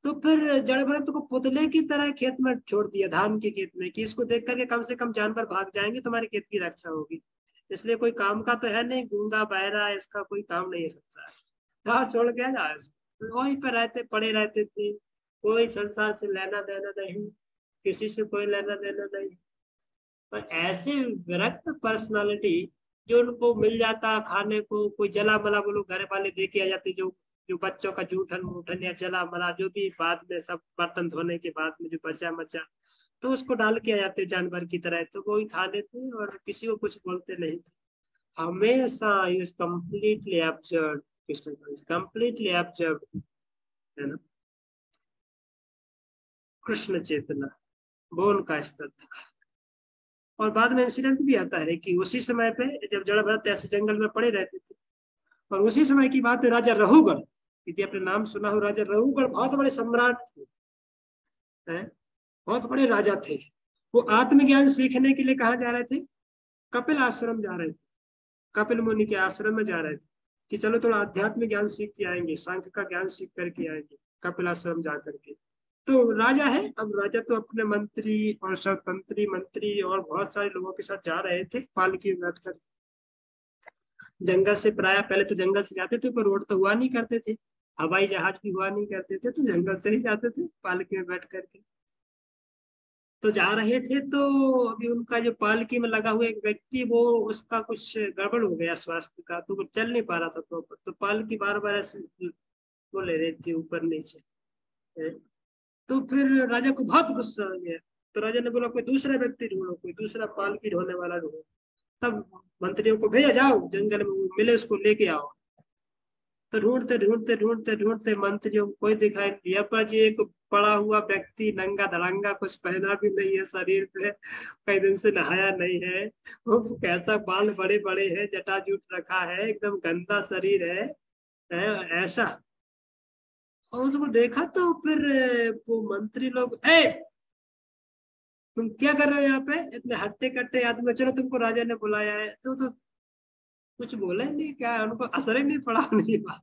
तो फिर जड़ भरत को पुतले की तरह खेत में छोड़ दिया, धान के खेत में, कि इसको देख करके कम से कम जानवर भाग जाएंगे, तुम्हारे खेत की रक्षा होगी। इसलिए कोई काम का तो है नहीं, गूंगा बहरा, इसका कोई काम नहीं है संसार। हाँ छोड़ के जा, वहीं पर रहते पड़े रहते थे, कोई संसार से लेना देना नहीं। किसी से कोई लेना देना नहीं। पर ऐसे विरक्त पर्सनालिटी जो उनको मिल जाता खाने को, कोई जला मला वो लोग घर वाले दे के आ जाते, जो जो बच्चों का जूठन मूठन या जला मला जो भी बाद में सब बर्तन धोने के बाद में जो बचा मचा, तो उसको डाल के आ जाते जानवर की तरह, तो वो ही खा लेते और किसी को कुछ बोलते नहीं थे। हमेशा is completely absurd, completely absurd, है ना, कृष्ण चेतना वो उनका स्तर था। और बाद में इंसिडेंट भी आता है कि उसी समय पे जब जड़ भरत ऐसे जंगल में पड़े रहते थे, और उसी समय की बात है, राजा रहुगढ़, यदि आपने नाम सुना हो, राजा रहुगढ़ बहुत बड़े सम्राट थे, बहुत बड़े राजा थे। वो आत्मज्ञान सीखने के लिए कहाँ जा रहे थे? कपिल आश्रम जा रहे थे, कपिल मुनि के आश्रम में जा रहे थे कि चलो थोड़ा आध्यात्मिक ज्ञान सीख के आएंगे, सांख्य का ज्ञान सीख करके आएंगे कपिल आश्रम जा करके। तो राजा है, अब राजा तो अपने मंत्री और स्वतंत्री मंत्री और बहुत सारे लोगों के साथ जा रहे थे पालकी में बैठकर। जंगल से प्राय पहले तो जंगल से जाते थे, पर रोड तो हुआ नहीं करते थे, हवाई जहाज भी हुआ नहीं करते थे, तो जंगल से ही जाते थे पालकी में बैठ करके। तो जा रहे थे, तो अभी उनका जो पालकी में लगा हुआ एक व्यक्ति, वो उसका कुछ गड़बड़ हो गया स्वास्थ्य का, तो वो चल नहीं पा रहा था प्रॉपर, तो पालकी बार बार ऐसे वो ले रही थी ऊपर नीचे। तो फिर राजा को बहुत गुस्सा आ गया, तो राजा ने बोला कोई दूसरा व्यक्ति ढूंढो, कोई दूसरा पालकी ढोने वाला ढूंढो। तब मंत्रियों को भेजा, जाओ जंगल में मिले उसको लेके आओ। तो ढूंढते ढूंढते ढूंढते ढूंढते मंत्रियों को कोई दिखाई नहीं दिया, पर ये एक पड़ा हुआ व्यक्ति नंगा धड़ंगा, कुछ पहना भी नहीं है शरीर पे, कई दिन से नहाया नहीं है, वो कैसा बाल बड़े बड़े है, जटाजूट रखा है, एकदम गंदा शरीर ऐसा। और उसको देखा तो फिर वो मंत्री लोग, ए तुम क्या कर रहे हो यहाँ पे, इतने हट्टे कट्टे आदमी, चलो तुमको राजा ने बुलाया है। तो कुछ बोले नहीं, क्या उनको असर ही नहीं पड़ा उनकी बात।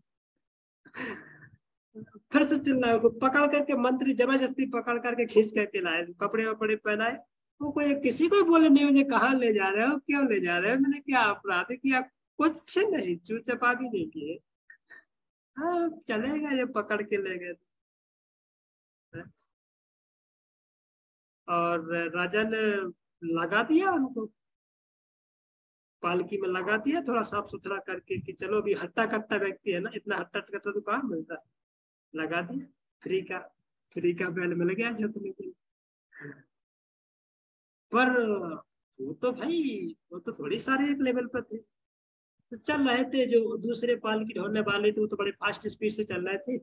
फिर से चिल्लाए, उसको पकड़ करके मंत्री जबरदस्ती पकड़ करके खींच करके लाए, कपड़े वपड़े पहनाए। वो कोई किसी को बोले नहीं मुझे कहाँ ले जा रहे हो, क्यों ले जा रहे हो, मैंने क्या अपराध किया, कुछ नहीं, चूचपा भी नहीं किए। हाँ चलेगा, ये पकड़ के ले गए। और राजा ने लगा दिया उनको, पालकी में लगा दिया, थोड़ा साफ सुथरा करके कि चलो अभी हट्टा कट्टा व्यक्ति है ना, इतना हट्टा कट्टा तो कहाँ मिलता है, लगा दिया। फ्री का बैल मिल गया जोतने के लिए। पर वो तो भाई, वो तो थोड़ी सारे एक लेवल पर थे, तो चल रहे थे, जो दूसरे पालकी ढोने वाले थे वो तो बड़े फास्ट स्पीड से चल रहे थे,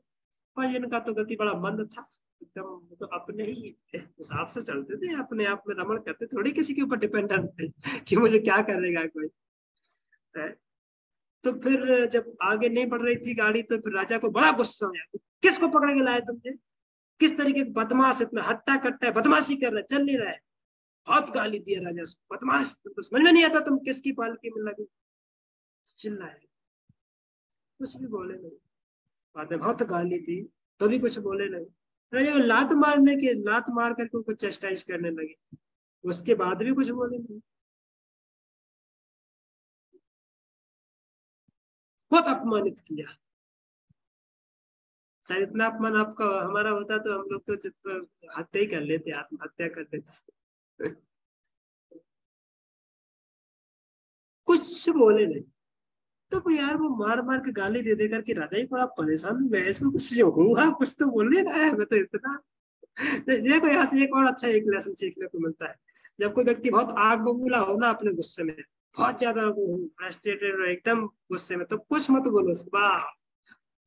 पर इनका तो गति बड़ा मंद था एकदम, तो अपने ही हिसाब से चलते थे, अपने आप में रमण करते, थोड़ी किसी के ऊपर डिपेंडेंट थे कि मुझे क्या करेगा कोई। तो फिर जब आगे नहीं बढ़ रही थी गाड़ी, तो फिर राजा को बड़ा गुस्सा आया, किसको पकड़ के लाए तुमने, किस तरीके के बदमाश, इतना हट्टा कट्टा है, बदमाशी कर रहा है, चल नहीं रहा है। बहुत गाली दिया राजा उसको, बदमाश, तुमको समझ में नहीं आता तुम किसकी पालकी में लगे, चिल्लाए, कुछ भी बोले नहीं। बाद में बहुत गाली दी, तो भी कुछ बोले नहीं। राजा लात मार करके उनको चेस्टाइज करने लगे, उसके बाद भी कुछ बोले नहीं। बहुत अपमानित किया, शायद इतना अपमान आपका हमारा होता तो हम लोग तो हत्या ही कर लेते, आत्महत्या कर लेते। कुछ बोले नहीं। तो यार वो मार मार के गाली दे दे करके राजा ही बड़ा परेशान, मैं इसको कुछ हुआ, कुछ तो बोलने रहा है, मैं तो इतना। देखो यहाँ से एक और अच्छा एक लेसन सीखने को मिलता है, जब कोई व्यक्ति बहुत आग बबूला हो ना अपने गुस्से में, बहुत ज्यादा फ्रस्ट्रेटेड हो एकदम गुस्से में, तो कुछ मत बोलो, बस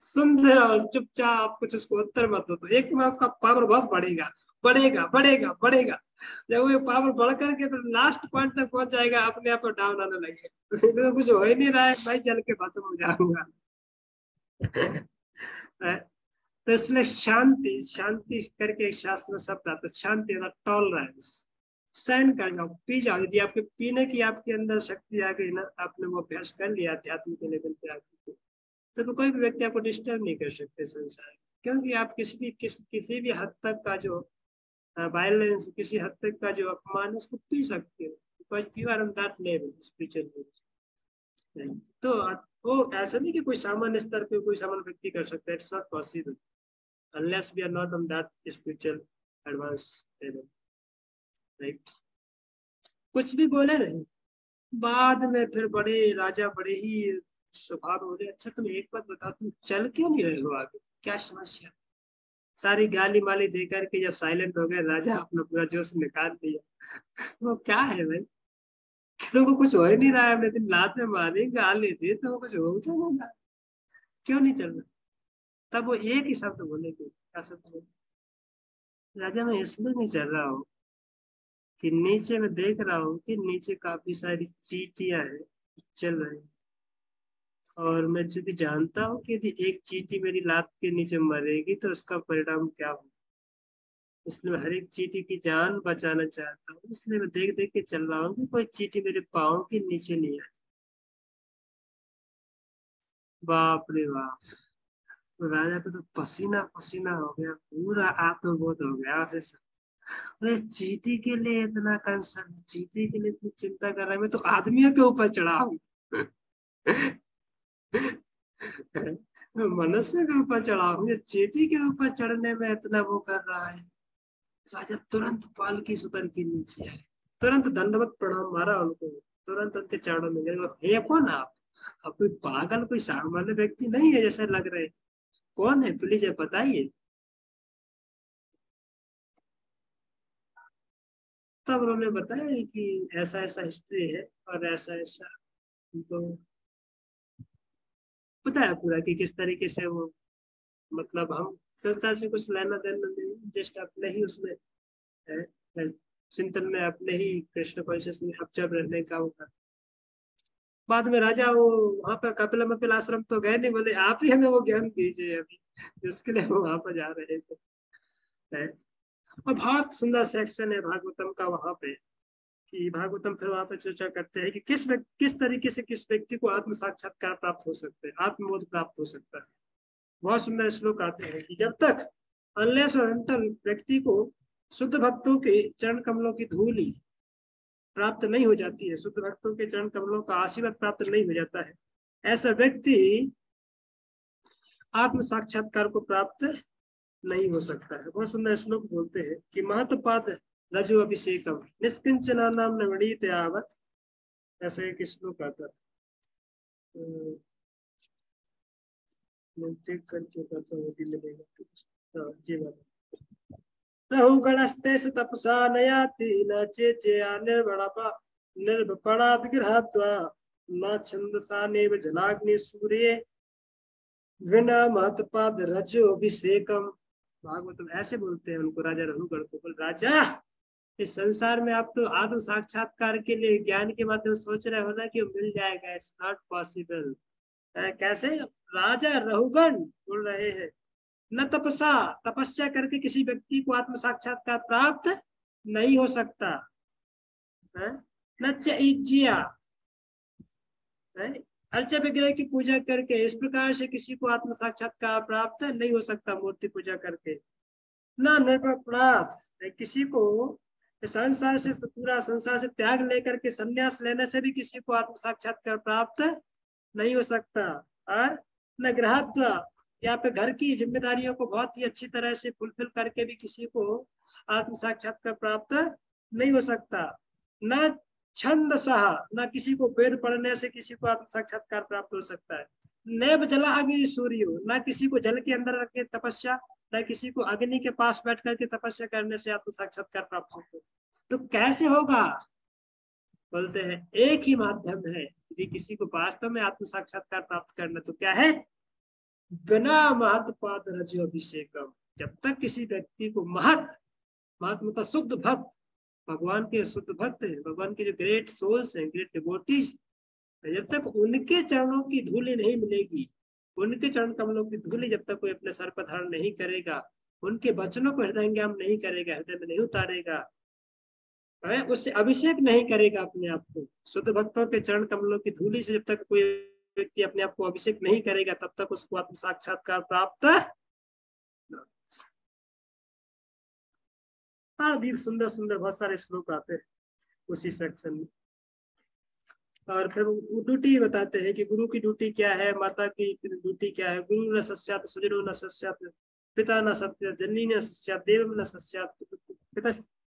सुनते रहो चुपचाप, कुछ उसको उत्तर मत दो, तो एक समय उसका पावर बहुत बढ़ेगा, बढ़ेगा बढ़ेगा बढ़ेगा। जब वो पावर बढ़ करके फिर लास्ट पॉइंट तक पहुंच जाएगा, अपने आप डाउन आने लगे, तो कुछ हो ही नहीं रहा है भाई, जल के खत्म हो जाऊंगा। तो इसलिए शांति, शांति करके एक शास्त्र में शब्द आता है, शांति ना टॉलरेंस, सहन कर जाओ, पी जाओ, यदि आपके पीने की आपके अंदर शक्ति आ गई ना, आपने वो अभ्यास कर लिया अध्यात्म के लेवल पे आके, तो कोई भी व्यक्ति आपको डिस्टर्ब नहीं कर सकते संसार, क्योंकि आप किसी भी हद तक का जो वायलेंस, किसी हद तक का जो अपमान, उसको पी सकते हो, because you are on that level spiritual. तो वो ऐसा नहीं कि कोई सामान्य स्तर पे कोई सामान्य व्यक्ति कर सकता है, it's not possible unless we are not on that spiritual advance level. Right, कुछ भी बोले नहीं। बाद में फिर बड़े राजा बड़े ही स्वभाव बोले, अच्छा तुम एक बात बताओ, तुम चल क्यों नहीं रहे हो आगे, क्या समस्या? सारी गाली माली दे करके जब साइलेंट हो गए, राजा अपना पूरा जोश निकाल दिया। वो क्या है भाई, तुमको कुछ हो ही नहीं रहा है, हमने दिन लाते मारी गाली दी तो कुछ हो तो नहीं रहा, क्यों नहीं चल रहा? तब वो एक ही शब्द बोले, क्या शब्द बोले? राजा मैं इसलिए नहीं चल रहा हूँ कि नीचे मैं देख रहा हूँ कि नीचे काफी सारी चींटियां हैं, चल रही हैं। और मैं चूंकि जानता हूँ कि यदि एक चींटी मेरी लात के नीचे मरेगी तो उसका परिणाम क्या होगा, इसलिए मैं हर एक चींटी की जान बचाना चाहता हूँ, इसलिए मैं देख देख के चल रहा हूँ कि कोई चींटी मेरे पाँव के नीचे नहीं आए। बाप रे बाप, राजा को तो पसीना पसीना हो गया, पूरा आत्मबोध हो गया उसे। अरे चींटी के लिए इतना कंसर्न, चींटी के लिए इतनी चिंता कर रहा है, मैं तो आदमियों के ऊपर चढ़ा हूँ। मनुष्य के ऊपर चढ़ा हूँ, ये चींटी के ऊपर चढ़ने में इतना वो कर रहा है। राजा तुरंत पालकी से उतर के नीचे आए, तुरंत दंडवत प्रणाम मारा उनको, तुरंत उनके चरणों में गिर गए। हे कौन आप? अब कोई पागल कोई सामान्य व्यक्ति नहीं है जैसे लग रहे, कौन है प्लीज बताइए। तब उन्होंने बताया कि ऐसा ऐसा हिस्ट्री है और ऐसा ऐसा, तो बताया पूरा कि किस तरीके से वो, मतलब हम संसार से कुछ लेना देना नहीं, जस्ट अपने ही उसमें है, है, चिंतन में अपने ही कृष्ण कॉन्शियस में अपचर रहने का वो कर। बाद में राजा वो वहां पर कपिल मपिल आश्रम तो गए नहीं, बोले आप ही हमें वो ज्ञान दीजिए अभी, जिसके लिए वो वहां पर जा रहे थे, है। और बहुत सुंदर सेक्शन है भागवतम का वहां पे, कि भागवतम फिर वहां पे चर्चा करते हैं कि किस तरीके से किस व्यक्ति को आत्म साक्षात्कार प्राप्त हो सकते हैं, आत्मबोध प्राप्त हो सकता है। बहुत सुंदर श्लोक आते हैं कि जब तक अनलेस और अनटिल व्यक्ति को शुद्ध भक्तों के चरण कमलों की धूली प्राप्त नहीं हो जाती है, शुद्ध भक्तों के चरण कमलों का आशीर्वाद प्राप्त नहीं हो जाता है, ऐसा व्यक्ति आत्म साक्षात्कार को प्राप्त नहीं हो सकता है। बहुत सुंदर श्लोक बोलते हैं कि महत्पाद रजो अभिषेकम निष्किंचना नाम नवनीत आवत, ऐसा एक श्लोक आता है। मैं देख करके कहता हूँ दिल में जी बाबा। रहुगणस्ते से तपसा नयाति न चेचया निर्भपणात् गृहात्वा न छंदसा नेव जलाग्नि सूर्ये विना महत्पाद रजो अभिषेकम। भागवत ऐसे बोलते हैं उनको, राजा रहुगण को, बोल राजा इस संसार में आप तो आत्म साक्षात्कार के लिए ज्ञान के माध्यम सोच रहे हो ना कि मिल जाएगा, इट्स नॉट पॉसिबल। कैसे? राजा रहुगण बोल रहे हैं, न तपसा, तपस्या करके किसी व्यक्ति को आत्म साक्षात्कार प्राप्त नहीं हो सकता है, न चैज्या, अर्चा विग्रह की पूजा करके इस प्रकार से किसी को आत्म साक्षात्कार प्राप्त नहीं हो सकता, मूर्ति पूजा करके। न निरपराध, किसी को संसार से, पूरा संसार से त्याग लेकर के संन्यास लेने से भी किसी को आत्म साक्षात्कार प्राप्त नहीं हो सकता। और न गृहत्व, यहाँ पे घर की जिम्मेदारियों को बहुत ही अच्छी तरह से फुलफिल करके भी किसी को आत्म साक्षात्कार प्राप्त नहीं हो सकता। न छंद सह, न किसी को वेद पढ़ने से किसी को आत्म साक्षात्कार प्राप्त हो सकता है। नैव जला अग्नि सूर्य, न किसी को जल के अंदर रख के तपस्या, न किसी को अग्नि के पास बैठ करके तपस्या करने से आत्म साक्षात्कार प्राप्त होता है। तो कैसे होगा? बोलते हैं एक ही माध्यम है यदि किसी को वास्तव में आत्म साक्षात्कार प्राप्त करना, तो क्या है? बिना महत्पाद रजो अभिषेकम। जब तक किसी व्यक्ति को मतलब शुद्ध भक्त, भगवान के शुद्ध भक्त है, भगवान के जो ग्रेट सोल्स हैं, ग्रेट डिवोटीज, जब तक उनके चरणों की धूलि नहीं मिलेगी, उनके चरण कमलों की धूलि जब तक कोई अपने सर पर धारण नहीं करेगा, उनके वचनों को हृदयंगम नहीं करेगा, हृदय में नहीं उतारेगा, उससे अभिषेक नहीं करेगा अपने आप को, शुद्ध भक्तों के चरण कमलों की धूलि से जब तक कोई व्यक्ति अपने आप को अभिषेक नहीं करेगा, तब तक उसको आत्म साक्षात्कार प्राप्त। हाँ, भी सुंदर सुंदर बहुत सारे श्लोक आते हैं उसी सेक्शन में। और फिर वो ड्यूटी बताते हैं कि गुरु की ड्यूटी क्या है, माता की ड्यूटी क्या है। गुरु न सस्यात, सुजरो न सस्यात, पिता न सत्य, जननी न सस्यात, देव न सस्यात,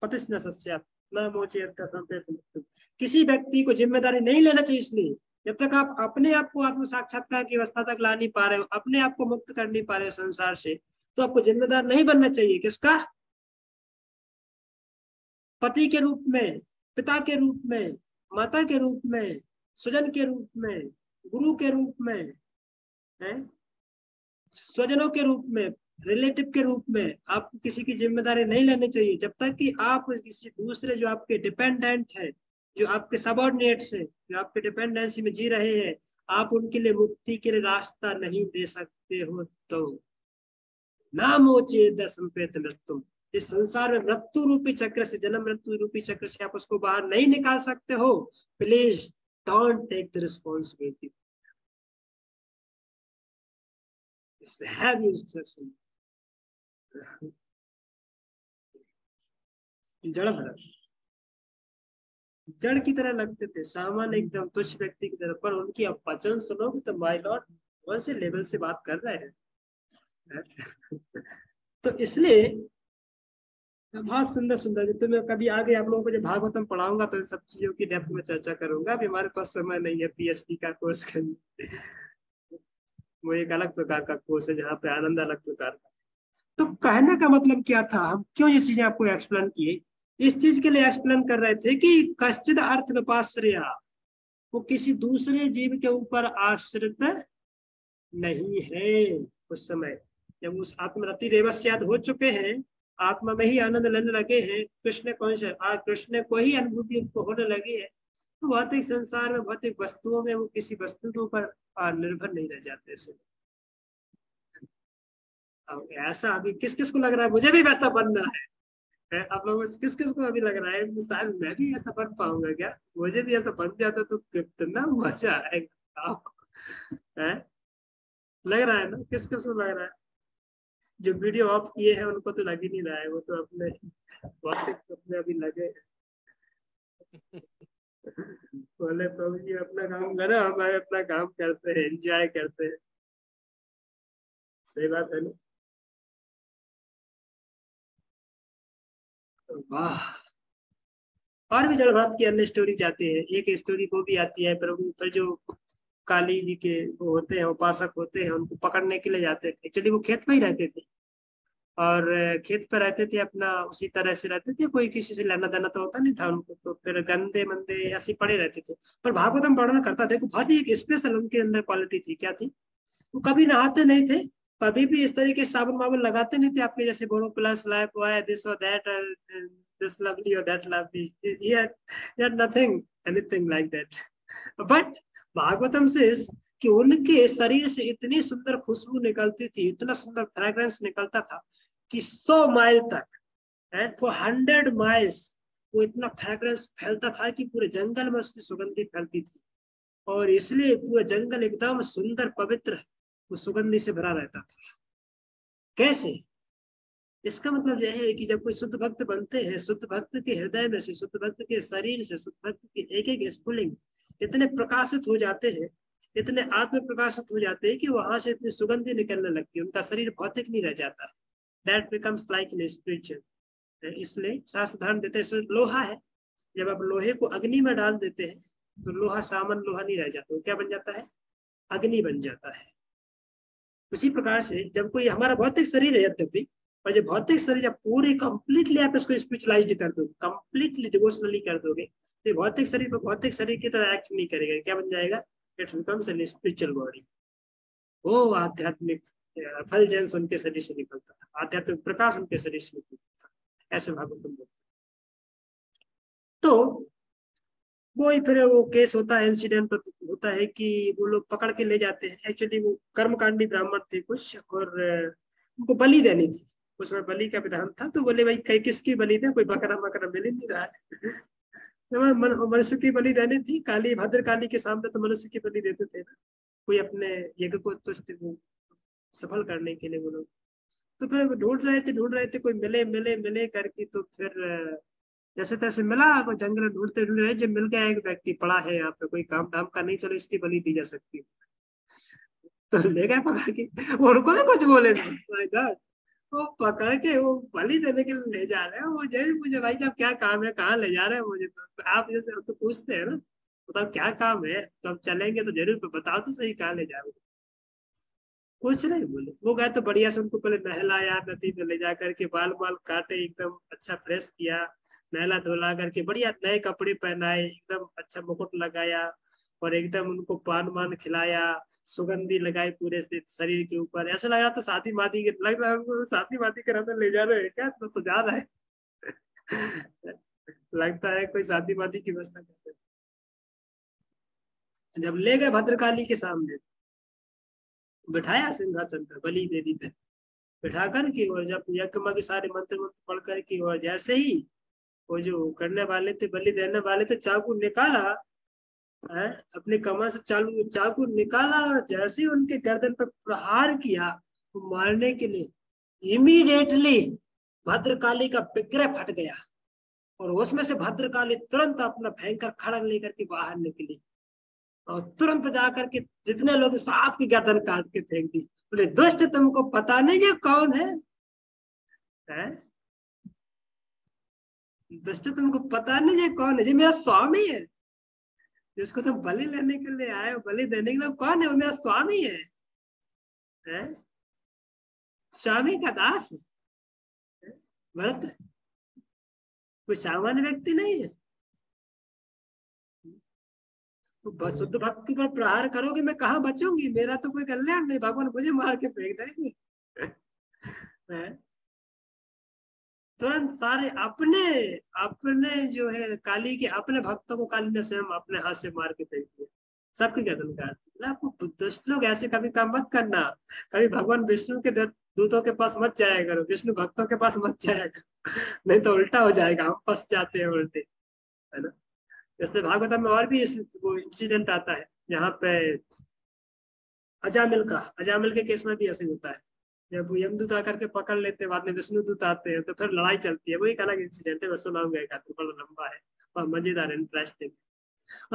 पतिस न सस्यात। ना मोचेत संपेत मृत्युम। किसी व्यक्ति को जिम्मेदारी नहीं लेना चाहिए, इसलिए जब तक आप अपने आप को आत्म साक्षात्कार की अवस्था तक ला नहीं पा रहे हो, अपने आप को मुक्त कर नहीं पा रहे हो संसार से, तो आपको जिम्मेदार नहीं बनना चाहिए। किसका? पति के रूप में, पिता के रूप में, माता के रूप में, स्वजन के रूप में, गुरु के रूप में, है स्वजनों के रूप में, रिलेटिव के रूप में आपको किसी की जिम्मेदारी नहीं लेनी चाहिए जब तक कि आप किसी दूसरे जो आपके डिपेंडेंट है, जो आपके सबऑर्डिनेट्स है, जो आपके डिपेंडेंसी में जी रहे हैं, आप उनके लिए मुक्ति के लिए रास्ता नहीं दे सकते हो। तो नामोचेद संपेत मृत्युम। इस संसार में मृत्यु रूपी चक्र से, जन्म मृत्यु रूपी चक्र से आप उसको बाहर नहीं निकाल सकते हो। Please don't take the responsibility. Jada Bharat, जड़ की तरह लगते थे, सामान्य एकदम तुच्छ व्यक्ति की तरह, पर उनकी अब वचन सुनोगे तो माय लॉर्ड कौन से लेवल से बात कर रहे हैं। तो इसलिए बहुत सुंदर सुंदर, तो मैं कभी आगे आप लोगों को जब भागवतम पढ़ाऊंगा तो इन सब चीजों की डेप्थ में चर्चा करूंगा। अभी हमारे पास समय नहीं है पीएचडी का कोर्स करने, वो एक अलग प्रकार का कोर्स है जहाँ पे आनंद अलग प्रकार का। तो कहने का मतलब क्या था, हम क्यों ये चीजें आपको एक्सप्लेन किए, इस चीज के लिए एक्सप्लेन कर रहे थे कि कश्चिद अर्थ व्यपाश्रया, वो किसी दूसरे जीव के ऊपर आश्रित नहीं है। उस समय जब उस आत्मरति रेवस्याद हो चुके हैं, आत्मा में ही आनंद लेने लगे हैं, कृष्ण कौन से कृष्ण को ही अनुभूति उनको होने लगी है, तो भौतिक संसार में, भौतिक वस्तुओं में वो किसी वस्तु के ऊपर निर्भर नहीं रह जाते। ऐसा अभी किस किस को लग रहा है मुझे भी वैसा बनना है? आप लोगों को किस किस को अभी लग रहा है शायद मैं भी ऐसा बन पाऊंगा क्या? मुझे भी ऐसा बन जाता तो कितना मजा आएगा। है लग रहा है ना? किस किस को लग रहा है? जो वीडियो ऑफ किए हैं उनको तो लग ही नहीं रहा है, वो तो अपने अपने अभी लगे बोले प्रभु जी अपना काम करो, हमारे अपना काम करते हैं, एंजॉय करते हैं। सही बात है ना? वाह। और भी जड़ भरत की अन्य स्टोरी आती है। एक स्टोरी को भी आती है, प्रभु पर जो काली जी के वो होते हैं, उपासक होते हैं, उनको पकड़ने के लिए जाते थे। एक्चुअली वो खेत में ही रहते थे और खेत पर रहते थे, अपना उसी तरह से रहते थे, कोई किसी से लेना देना तो होता नहीं था उनको, तो फिर गंदे मंदे ऐसे पड़े रहते थे। पर भागवतम वर्णन करता था, बहुत ही एक स्पेशल उनके अंदर क्वालिटी थी। क्या थी? वो कभी नहाते नहीं थे, कभी भी इस तरीके साबुन वाबुन लगाते नहीं थे आपके जैसे बोरो प्लस लाइफ हुआ है, दिस और दैट, दिस लवली और दैट लवली, यार nothing anything like that. But Bhagavatam से कि उनके शरीर से इतनी सुंदर खुशबू निकलती थी, इतना सुंदर फ्रेग्रेंस निकलता था कि 100 माइल तक, एंड फॉर 100 माइल्स वो इतना फ्रेग्रेंस फैलता था कि पूरे जंगल में उसकी सुगंधी फैलती थी। और इसलिए पूरा जंगल एकदम सुंदर पवित्र वो सुगंधी से भरा रहता था। कैसे? इसका मतलब यह है कि जब कोई शुद्ध भक्त बनते हैं, शुद्ध भक्त के हृदय में से, शुद्ध भक्त के शरीर से, शुद्ध भक्त की एक एक स्फुलिंग इतने प्रकाशित हो जाते हैं, इतने आत्म प्रकाशित हो जाते हैं कि वहां से इतनी सुगंधी निकलने लगती है, उनका शरीर भौतिक नहीं रह जाता है। That becomes like in spiritual. इसलिए शास्त्र धर्म देते हैं, लोहा है, जब आप लोहे को अग्नि में डाल देते हैं तो लोहा सामान्य लोहा नहीं रह जाता, वो क्या बन जाता है? अग्नि बन जाता है। उसी प्रकार से जब कोई हमारा भौतिक शरीर है यद्यपि, और जब भौतिक शरीर जब पूरी कंप्लीटली आप इसको स्पिरिचुअलाइज कर दोगे, कंप्लीटली डिवोशनली कर दोगे, तो भौतिक शरीर पर भौतिक शरीर की तरह एक्ट नहीं करेगा। क्या बन जाएगा? It becomes N spiritual body. वो आध्यात्मिक फलजेंस उनके शरीर से निकलता था, आध्यात्मिक प्रकाश उनके शरीर से निकलता था। ऐसे भागवतम बोलते। तो वो ही फिर वो केस होता है, इंसिडेंट होता है कि वो लोग पकड़ के ले जाते हैं। एक्चुअली वो कर्मकांडी ब्राह्मण थे कुछ, और उनको बलि देनी थी। उसमें बलि का विधान था, तो बोले भाई कई किसकी बलि दे, कोई बकरा बकरा मिल नहीं रहा है। तो मनुष्य की बलि देनी थी, काली भद्र काली के सामने तो मनुष्य की बलि देते थे ना, कोई अपने यज्ञ को तुष्ट सफल करने के लिए वो लोग। तो फिर ढूंढ रहे थे, कोई मिले मिले मिले करके, तो फिर जैसे तैसे मिला, कोई जंगल ढूंढते ढूंढ रहे, जब मिल गया एक व्यक्ति पड़ा है यहाँ पे, कोई काम धाम का नहीं, चलो इसकी बलि दी जा सकती। तो ले गए पकड़ के, उनको भी कुछ बोले नहीं। वो पकड़ के वो बलि देने के लिए ले जा रहे हैं। वो जैसे मुझे भाई साहब क्या काम है, कहाँ ले जा रहे हैं मुझे, तो आप जैसे तो पूछते हैं ना, बताओ क्या काम है, तो हम चलेंगे तो जरूर, बताओ तो सही कहाँ ले जाओगे। कुछ नहीं बोले। वो गए तो बढ़िया से उनको पहले नहलाया, नदी में ले जा करके बाल बाल काटे, एकदम अच्छा फ्रेश किया, नहला धुला करके बढ़िया नए कपड़े पहनाए, एकदम अच्छा मुकुट लगाया, और एकदम उनको पान वान खिलाया, सुगंधी लगाई पूरे शरीर के ऊपर। ऐसा लग रहा था शादी वादी लग रहा है उनको, शादी वादी कराने ले जा रहे हैं क्या, तो जा रहा है। लगता है कोई शादी वादी की व्यवस्था करते हैं। जब ले गए भद्रकाली के सामने, बिठाया सिंहासन पे, बलि देवी पे बिठा करके, और जब यज्ञ के सारे मंत्र मंत्र पढ़ करके, और जैसे ही वो जो करने वाले थे, बलि देने वाले थे, चाकू निकाला है, अपने कमर से चालू चाकू निकाला, और जैसे ही उनके गर्दन पर प्रहार किया वो मारने के लिए, इमीडिएटली भद्रकाली का विग्रह फट गया, और उसमें से भद्रकाली तुरंत अपना भयंकर खड़ग लेकर के बाहर निकली, और तुरंत जाकर के जितने लोग सांप की गर्दन काट के फेंक दी। बोले दुष्ट, तुमको पता नहीं ये कौन है? दुष्ट, तुमको पता नहीं ये कौन है? ये मेरा स्वामी है, जिसको तुम बलि लेने के लिए आए हो, बलि देने के लिए, कौन है? वो मेरा स्वामी है? स्वामी का दास है? भरत कोई सामान्य व्यक्ति नहीं है। तो शुद्ध भक्त के ऊपर प्रहार करोगे, मैं कहाँ बचूंगी? मेरा तो कोई कल्याण नहीं, भगवान मुझे मार के फेंक देंगे। तुरंत सारे अपने अपने जो है काली के अपने भक्तों को काली ने स्वयं अपने हाथ से मार के फेंक दिया, सबकी गर्दन काट दी। आपको दुष्ट लोग ऐसे कभी काम मत करना, कभी भगवान विष्णु के दूतों के पास मत जाया करो, विष्णु भक्तों के पास मत जाया करो, नहीं तो उल्टा हो जाएगा, हम फंस जाते हैं उल्टे, है ना। इसलिए भागवत में और भी वो इंसिडेंट आता है, यहाँ पे अजामिल के केस में भी ऐसे होता है। जब वो यमदूत आकर के पकड़ लेते हैं, बाद में विष्णु दूत आते हैं, तो फिर लड़ाई चलती है। वो एक अलग इंसिडेंट है, मैं सुनाऊंगा, एक आध बड़ा लंबा है और मजेदार, इंटरेस्टिंग।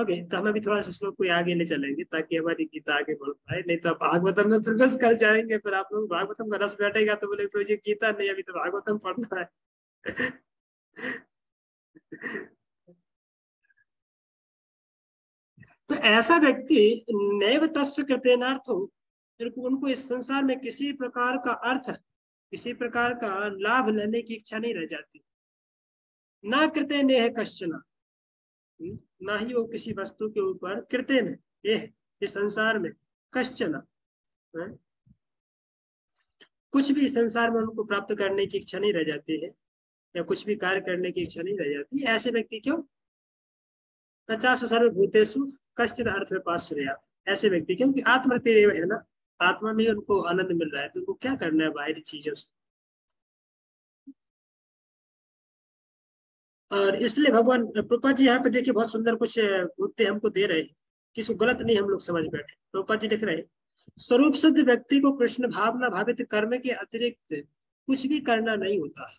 ओके, तो हम अभी थोड़ा सा श्लोक को आगे ले चलेंगे ताकि हमारी गीता आगे बढ़ पाए, नहीं तो भागवतम में प्रवेश कर जाएंगे, फिर आप लोग भागवतम का रस बैठेगा तो बोले तो ये गीता नहीं, अभी तो भागवतम पढ़ना है। तो ऐसा व्यक्ति नैव तस्य कृतेनार्थो, उनको इस संसार में किसी प्रकार का अर्थ, किसी प्रकार का लाभ लेने की इच्छा नहीं रह जाती। ना कृते नेह कश्चना, ना ही वो किसी वस्तु के ऊपर कृते ने यह इस संसार में कश्चना, कुछ भी इस संसार में उनको प्राप्त करने की इच्छा नहीं रह जाती है, या कुछ भी कार्य करने की इच्छा नहीं रह जाती। ऐसे व्यक्ति क्यों? 50 सर्वभूतेषु कश्चित् अर्थ पाश्रया, ऐसे व्यक्ति क्योंकि आत्मरतिरेव है ना, आत्मा में उनको आनंद मिल रहा है, तो उनको क्या करना है बाहरी चीजों से। और इसलिए भगवान प्रभुपाद जी यहाँ पे देखिए बहुत सुंदर कुछ मुद्दे हमको दे रहे हैं, किसी गलत नहीं हम लोग समझ बैठे। प्रभुपाद जी लिख रहे हैं, स्वरूप सिद्ध व्यक्ति को कृष्ण भावना भावित कर्म के अतिरिक्त कुछ भी करना नहीं होता,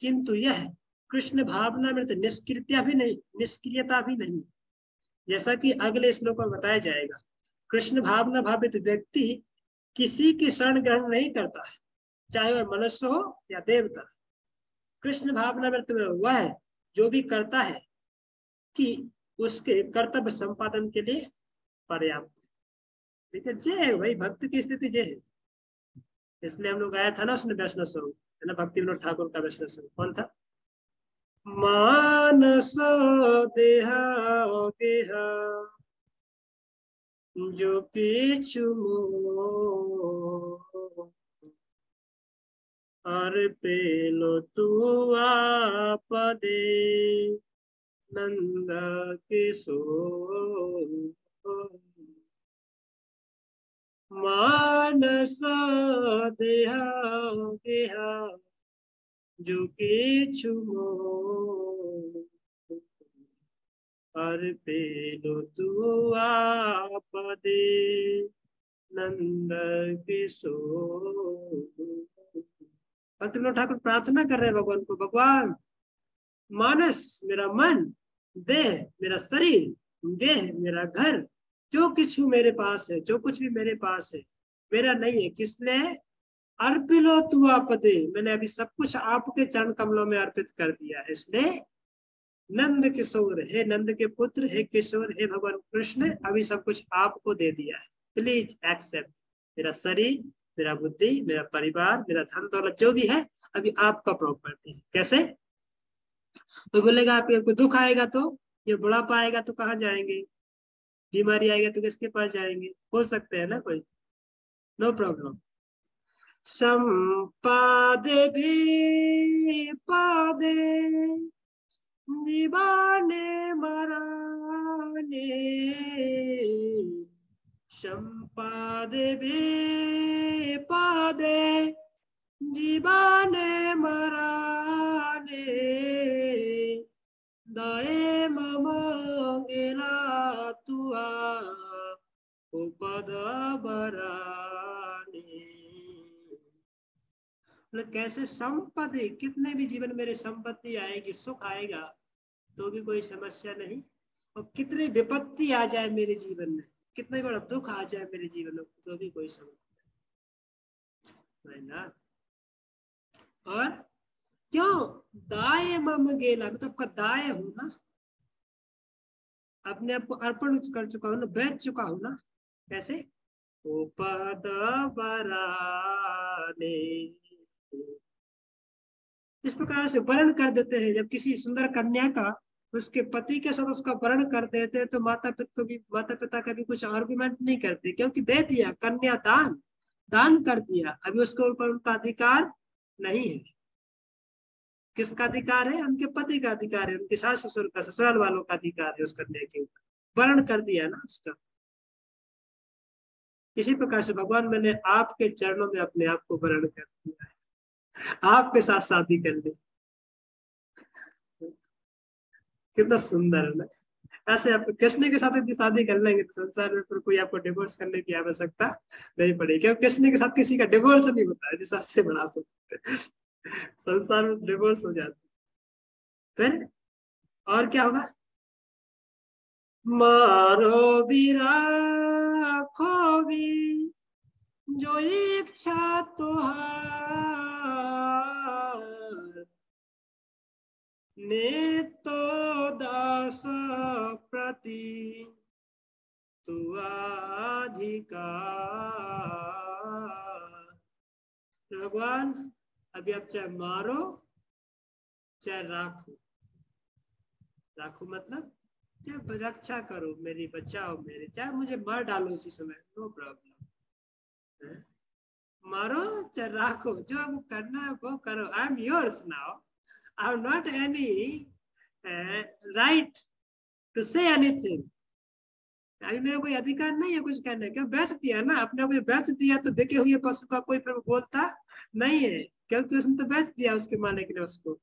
किंतु यह कृष्ण भावना में तो निष्क्रियता भी नहीं, जैसा कि अगले श्लोक में बताया जाएगा। कृष्ण भावना भावित व्यक्ति किसी की शरण ग्रहण नहीं करता, चाहे वह मनुष्य हो या देवता। कृष्ण भावना में वह जो भी करता है कि उसके कर्तव्य संपादन के लिए पर्याप्त। ठीक है, जय है भाई, भक्त की स्थिति जय है। इसलिए हम लोग आया था ना उसने वैष्णव स्वरूप, है ना, भक्ति विनोद ठाकुर का वैष्णव स्वरूप कौन था? मानस देहा गेहा जो किछु और पेलो तू आपदे नंद किशोर, मानस देहा गेहा जो किछु और पेलो तू आपदे नंद किशोर। भक्त विनोद ठाकुर प्रार्थना कर रहे हैं भगवान को, भगवान मानस मेरा मन, देह मेरा शरीर, गेह मेरा घर, जो कुछ मेरे पास है, जो कुछ भी मेरे पास है मेरा नहीं है, किसने? अर्पिलो तू आपदे, मैंने अभी सब कुछ आपके चरण कमलों में अर्पित कर दिया है। इसलिए नंद किशोर, हे नंद के पुत्र, हे किशोर, हे भगवान कृष्ण, अभी सब कुछ आपको दे दिया है, प्लीज एक्सेप्ट। मेरा शरीर, मेरा बुद्धि, मेरा परिवार, मेरा धन दौलत जो भी है अभी आपका प्रॉपर्टी है। कैसे? तो बोलेगा आपको दुख आएगा तो, ये बुढ़ापा आएगा तो कहाँ जाएंगे, बीमारी आएगा तो किसके पास जाएंगे? बोल सकते हैं ना कोई, नो प्रॉब्लम। संपादे भी पादे दीवाने मराने, संपादे भी पादे जीवाने मराने, दाए ममंगेला तुआ उपद बराने। मतलब कैसे संपत्ति, कितने भी जीवन मेरे संपत्ति आएगी, सुख आएगा तो भी कोई समस्या नहीं, और कितनी विपत्ति आ जाए मेरे जीवन में, कितना बड़ा दुख आ जाए मेरे जीवन में तो भी कोई समस्या नहीं ना। और क्यों? दाय मम गेला, मतलब आपका दाय हूं ना, अपने आप को अर्पण कर चुका हूं ना, बेच चुका हूं ना। कैसे? उपद बराने, इस प्रकार से वर्ण कर देते हैं। जब किसी सुंदर कन्या का उसके पति के साथ उसका वर्ण कर देते हैं तो माता पिता का भी कुछ आर्गुमेंट नहीं करते, क्योंकि दे दिया, कन्या दान, दान कर दिया, अभी उसके ऊपर उनका अधिकार नहीं है। किसका अधिकार है? उनके पति का अधिकार है, उनके सास ससुर का, ससुराल वालों का अधिकार है उस कन्या के ऊपर, वर्ण कर दिया ना उसका। इसी प्रकार से भगवान, मैंने आपके चरणों में अपने आप को वर्ण कर दिया है, आपके साथ शादी कर ली। कितना सुंदर है ना। ऐसे आप कृष्ण के साथ यदि शादी कर लेंगे तो संसार में फिर कोई आपको डिवोर्स करने की आवश्यकता नहीं पड़ेगी, क्योंकि कृष्ण के साथ किसी का डिवोर्स नहीं होता है, जिस सबसे बड़ा सुख संसार में डिवोर्स हो जाता है। फिर और क्या होगा? मारो विराखो भी जो इच्छा तुहार, ने तो दास प्रति तू अधिकार। भगवान अभी आप चाहे मारो चाहे राखो, राखो मतलब चाहे रक्षा करो मेरी, बचाओ मेरी, चाहे मुझे मार डालो इसी समय, नो प्रॉब्लम। मारो चाहे राखो, जो आपको करना है वो करो, I am yours now, I have not any right to say anything. अभी मेरा कोई अधिकार नहीं है कुछ कहने का, बेच दिया ना अपने को, बेच दिया तो बिके हुए पशु का कोई फिर बोलता नहीं है, क्योंकि उसने तो बेच दिया उसके मालिक ने उसको।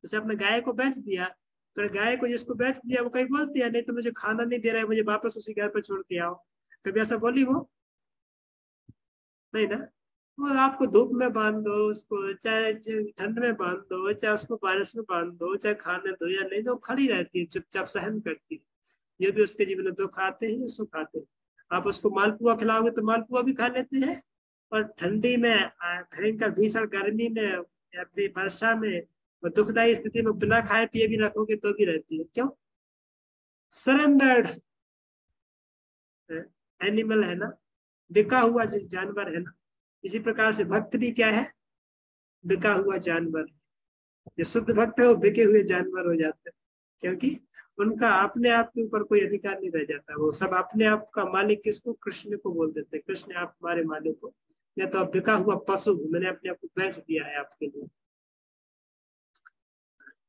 जैसे अपने गाय को बेच दिया, फिर गाय को जिसको बेच दिया वो कहीं बोलती है नहीं तो मुझे खाना नहीं दे रहा है, मुझे वापस उसी घर पे छोड़ के आओ, कभी ऐसा बोली वो? नहीं ना। वो आपको धूप में बांध दो उसको, चाहे ठंड में बांध दो, चाहे उसको बारिश में बांध दो, चाहे खाने दो या नहीं दो, खड़ी रहती है, चुपचाप सहन करती है। ये भी उसके जीवन में दुख आते हैं, सुख आते हैं। आप उसको मालपुआ खिलाओगे तो मालपुआ भी खा लेती है, और ठंडी में, भयंकर भीषण गर्मी में या फिर वर्षा में, और दुखदायी स्थिति में बिना खाए पिए भी रखोगे तो भी रहती है। क्यों? सरेंडर्ड एनिमल है ना, बिका हुआ जानवर है ना। इसी प्रकार से भक्त भी क्या है? बिका हुआ जानवर। जो शुद्ध भक्त है वो बिके हुए जानवर हो जाते हैं, क्योंकि उनका अपने आप के ऊपर कोई अधिकार नहीं रह जाता, वो सब अपने आप का मालिक किसको? कृष्ण को बोल देते हैं, कृष्ण आप हमारे मालिक हो, या तो आप बिका हुआ पशु, मैंने अपने आप को बेच दिया है आपके लिए।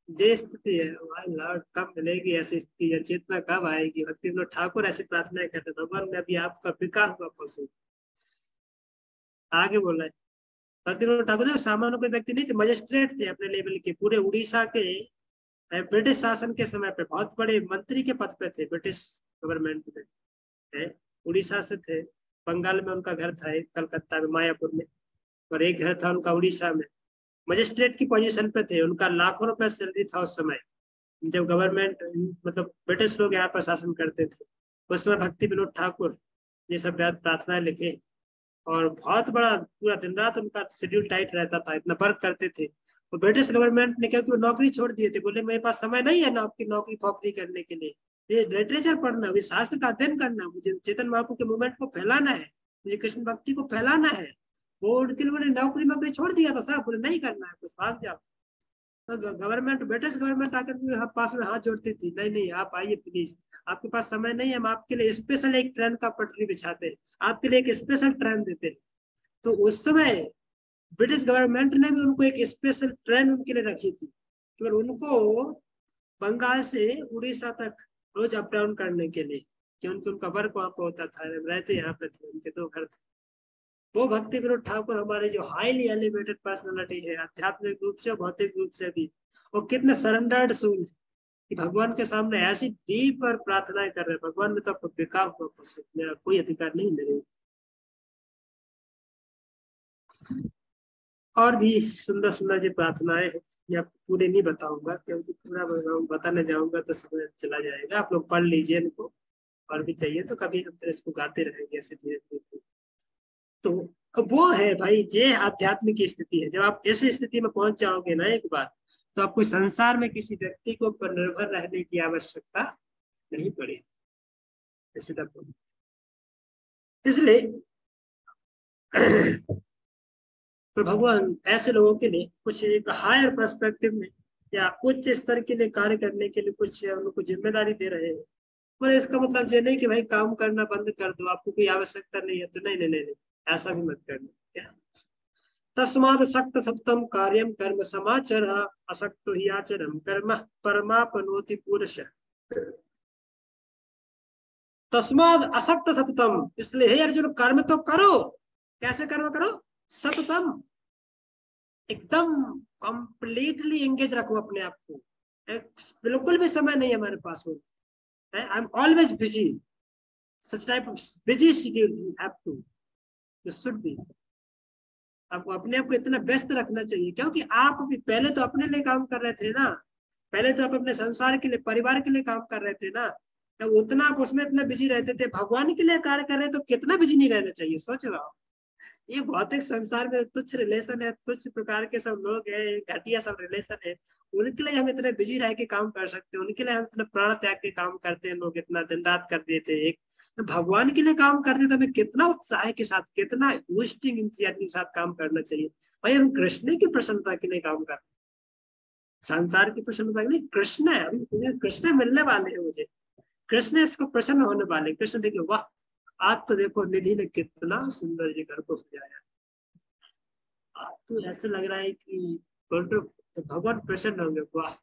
जे स्थिति है भाई लॉर्ड, कब मिलेगी ऐसी स्थिति, या चेतना कब आएगी? भक्ति विनोद ठाकुर ऐसी प्रार्थना करते, भगवान मैं अभी आपका बिका हुआ पशु। आगे बोला है भक्ति विनोद ठाकुर सामान्य कोई व्यक्ति नहीं थे, मजिस्ट्रेट थे अपने लेवल के, पूरे उड़ीसा के ब्रिटिश शासन के समय पे बहुत बड़े मंत्री के पद पे थे ब्रिटिश गवर्नमेंट में। उड़ीसा से थे, बंगाल में उनका घर था, एक कलकत्ता में मायापुर में, और एक घर था उनका उड़ीसा में। मजिस्ट्रेट की पोजीशन पे थे, उनका लाखों रुपए सैलरी था उस समय, जब गवर्नमेंट मतलब ब्रिटिश लोग यहाँ पर शासन करते थे। उस समय भक्ति विनोद ठाकुर ये सब प्रार्थना लिखे, और बहुत बड़ा पूरा दिन रात उनका शेड्यूल टाइट रहता था, इतना वर्क करते थे। और ब्रिटिश गवर्नमेंट ने, क्योंकि वो नौकरी छोड़ दिए थे, बोले मेरे पास समय नहीं है ना आपकी नौकरी फौकरी करने के लिए, ये लिटरेचर पढ़ना, ये शास्त्र का अध्ययन करना, मुझे चेतन महाप्रभु के मूवमेंट को फैलाना है, मुझे कृष्ण भक्ति को फैलाना है। वो उनके लिए नौकरी नौकरी छोड़ दिया था साहब, बोले नहीं करना है कुछ, भाग जाओ। तो गवर्नमेंट, ब्रिटिश गवर्नमेंट आकर भी पास में हाथ जोड़ती थी, नहीं नहीं आप आइए प्लीज, आपके पास समय नहीं है, हम आपके लिए स्पेशल एक ट्रेन का पटरी बिछाते हैं, आपके लिए एक स्पेशल ट्रेन देते हैं। तो उस समय ब्रिटिश गवर्नमेंट ने भी उनको एक स्पेशल ट्रेन उनके लिए रखी थी, केवल उनको बंगाल से उड़ीसा तक रोज अप डाउन करने के लिए, क्योंकि उनका वर्क वहां पर होता था, रहते यहाँ पे थे, उनके 2 घर थे। वो भक्ति विनोद ठाकुर हमारे जो हाईली एलिवेटेड पर्सनालिटी है, आध्यात्मिक रूप से, भौतिक रूप से भी, वो कितने सरेंडर्ड सोल है कि भगवान के सामने ऐसी डीप और प्रार्थनाएं कर रहे हैं, भगवान में तो आपको बेकार हुआ, मेरा कोई अधिकार नहीं मेरे। और भी सुंदर सुंदर जी प्रार्थनाएं हैं, मैं आपको पूरे नहीं बताऊंगा, क्योंकि पूरा बताने जाऊंगा तो समय चला जाएगा, आप लोग पढ़ लीजिए इनको, और भी चाहिए तो कभी हम फिर इसको गाते रहेंगे ऐसे धीरे धीरे। तो वो है भाई, ये आध्यात्मिक स्थिति है। जब आप ऐसी स्थिति में पहुंच जाओगे ना एक बार, तो आपको संसार में किसी व्यक्ति को पर निर्भर रहने की आवश्यकता नहीं पड़ेगी। इसलिए तो भगवान ऐसे लोगों के लिए कुछ एक हायर पर्सपेक्टिव में या उच्च स्तर के लिए कार्य करने के लिए कुछ उनको जिम्मेदारी दे रहे हैं। पर इसका मतलब ये नहीं कि भाई काम करना बंद कर दो, आपको कोई आवश्यकता नहीं है तो नहीं नहीं नहीं, नहीं ऐसा भी मत करना। क्या तस्माद सक्त सप्तम कार्यम कर्म समाचर असक्तो ही आचरम कर्म परमापनोति पुरुष। तस्माद असक्त सततम, इसलिए हे अर्जुन कर्म तो करो। कैसे कर्म करो? सततम, एकदम कंप्लीटली एंगेज रखो अपने आप को। बिल्कुल भी समय नहीं है हमारे पास में, I am always busy, such type of busy schedule you have to, you should be. आपको अपने आप को इतना व्यस्त रखना चाहिए, क्योंकि आप भी पहले तो अपने लिए काम कर रहे थे ना, पहले तो आप अपने संसार के लिए, परिवार के लिए काम कर रहे थे ना, तो उतना आप उसमें इतना बिजी रहते थे। भगवान के लिए कार्य कर रहे तो कितना बिजी नहीं रहना चाहिए, सोच रहा हूँ। ये भौतिक संसार में तुच्छ रिलेशन है, तुच्छ प्रकार के सब लोग हैं, घटिया सब रिलेशन है, उनके लिए हम इतने बिजी रह के काम कर सकते हैं, उनके लिए हम इतना प्राण त्याग के काम करते हैं, लोग इतना दिन रात कर देते हैं। एक तो भगवान के लिए काम करते तो हमें कितना उत्साह के साथ, कितना बूस्टिंग इंतजाम के साथ काम करना चाहिए। भाई हम कृष्ण की प्रसन्नता के लिए काम कर रहे हैं, संसार की प्रसन्नता के लिए। कृष्ण है, अभी कृष्ण मिलने वाले हैं मुझे, कृष्ण इसको प्रसन्न होने वाले। कृष्ण देखिए, वाह आज तो देखो निधि ने कितना सुंदर जी घर को सजाया, आज तो ऐसे लग रहा है कि तो भगवान प्रसन्न होंगे। वाह,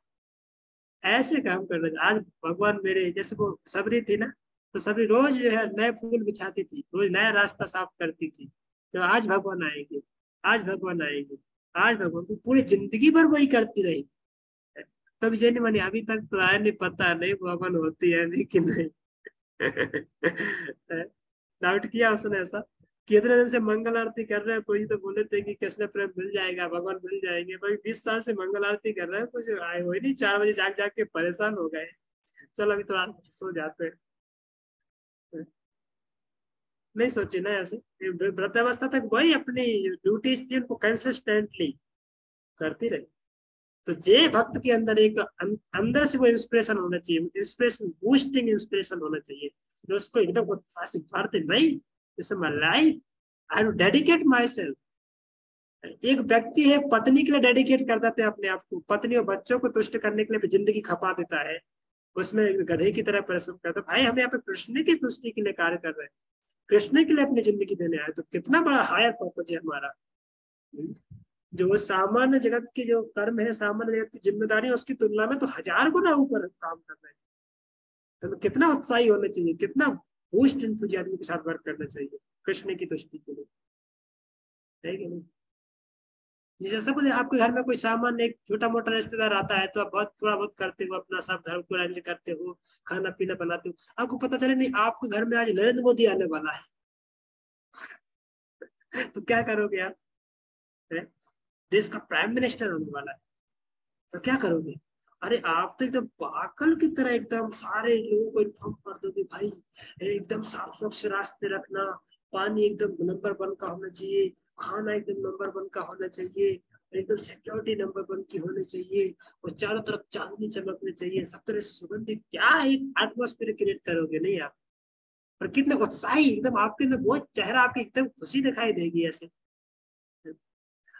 ऐसे काम करना। आज भगवान मेरे, जैसे वो सबरी थी ना, तो सबरी रोज जो है नए फूल बिछाती थी, रोज नया रास्ता साफ करती थी, तो आज भगवान आएंगे, आज भगवान आएंगे, आज भगवान, तो पूरी जिंदगी भर वही करती रही। कभी जैन मनी अभी तक तो आया नहीं, पता नहीं भगवान होती है नहीं कि नहीं। डाउट किया उसने ऐसा, कितने दिन से मंगल आरती कर रहे हैं, कोई तो बोले थे कि कृष्ण प्रेम मिल जाएगा, भगवान मिल जाएंगे। भाई 20 साल से मंगल आरती कर रहे हैं, कुछ आए हुए नहीं, 4 बजे जाग जाग के परेशान हो गए। चलो अभी थोड़ा सो जाते हैं। नहीं सोचे ना ऐसे, वृद्धावस्था तक वही अपनी ड्यूटीज थी, उनको कंसिस्टेंटली करती रही। तो जे भक्त के अंदर एक अंदर से वो इंस्पिरेशन होना चाहिए, इंस्पिरेशन, बूस्टिंग इंस्पिरेशन होना चाहिए, जो उसको एकदम उत्साह से भरते, नहीं this is my life, I will dedicate my self. एक व्यक्ति है पत्नी के लिए डेडिकेट कर देते हैं अपने आप को, पत्नी और बच्चों को तुष्ट करने के लिए जिंदगी खपा देता है, उसमें गधे की तरह परिश्रम करता है। भाई हम यहाँ पे कृष्ण की तुष्टि के लिए कार्य कर रहे हैं, कृष्ण के लिए अपनी जिंदगी देने आए, तो कितना बड़ा हायर पर्पज है हमारा। जो सामान्य जगत की जो कर्म है, सामान्य जगत की जिम्मेदारी है, उसकी तुलना में तो 1000 गुना ऊपर काम कर रहे हैं। तो कितना उत्साही होना चाहिए, कितना बूस्ट इंथुजियाज्म के साथ वर्क करना चाहिए कृष्ण की तुष्टि के लिए, है कि नहीं? जैसे कुछ आपके घर में कोई सामान्य एक छोटा मोटा रिश्तेदार आता है, तो आप बहुत थोड़ा बहुत करते हो, अपना सब घर को अरेंज करते हो, खाना पीना बनाते हो, आपको पता चले नहीं आपके घर में आज नरेंद्र मोदी आने वाला है। तो क्या करोगे आप? देश का प्राइम मिनिस्टर होने वाला है, तो क्या करोगे? अरे आप तो एकदम पागल की तरह एकदम सारे लोगों को इन्फॉर्म कर दोगे, भाई एकदम साफ स्वच्छ रास्ते रखना, पानी एकदम नंबर 1 का होना चाहिए, खाना एकदम नंबर 1 का होना चाहिए, एकदम सिक्योरिटी नंबर 1 की होनी चाहिए, और चारों तरफ चांदनी चमकनी चाहिए, सब तरह से सुगंधित। क्या एक एटमोस्फेयर क्रिएट करोगे नहीं आप? और कितने उत्साही एकदम आपके अंदर, बहुत चेहरा आपके एकदम खुशी दिखाई देगी ऐसे।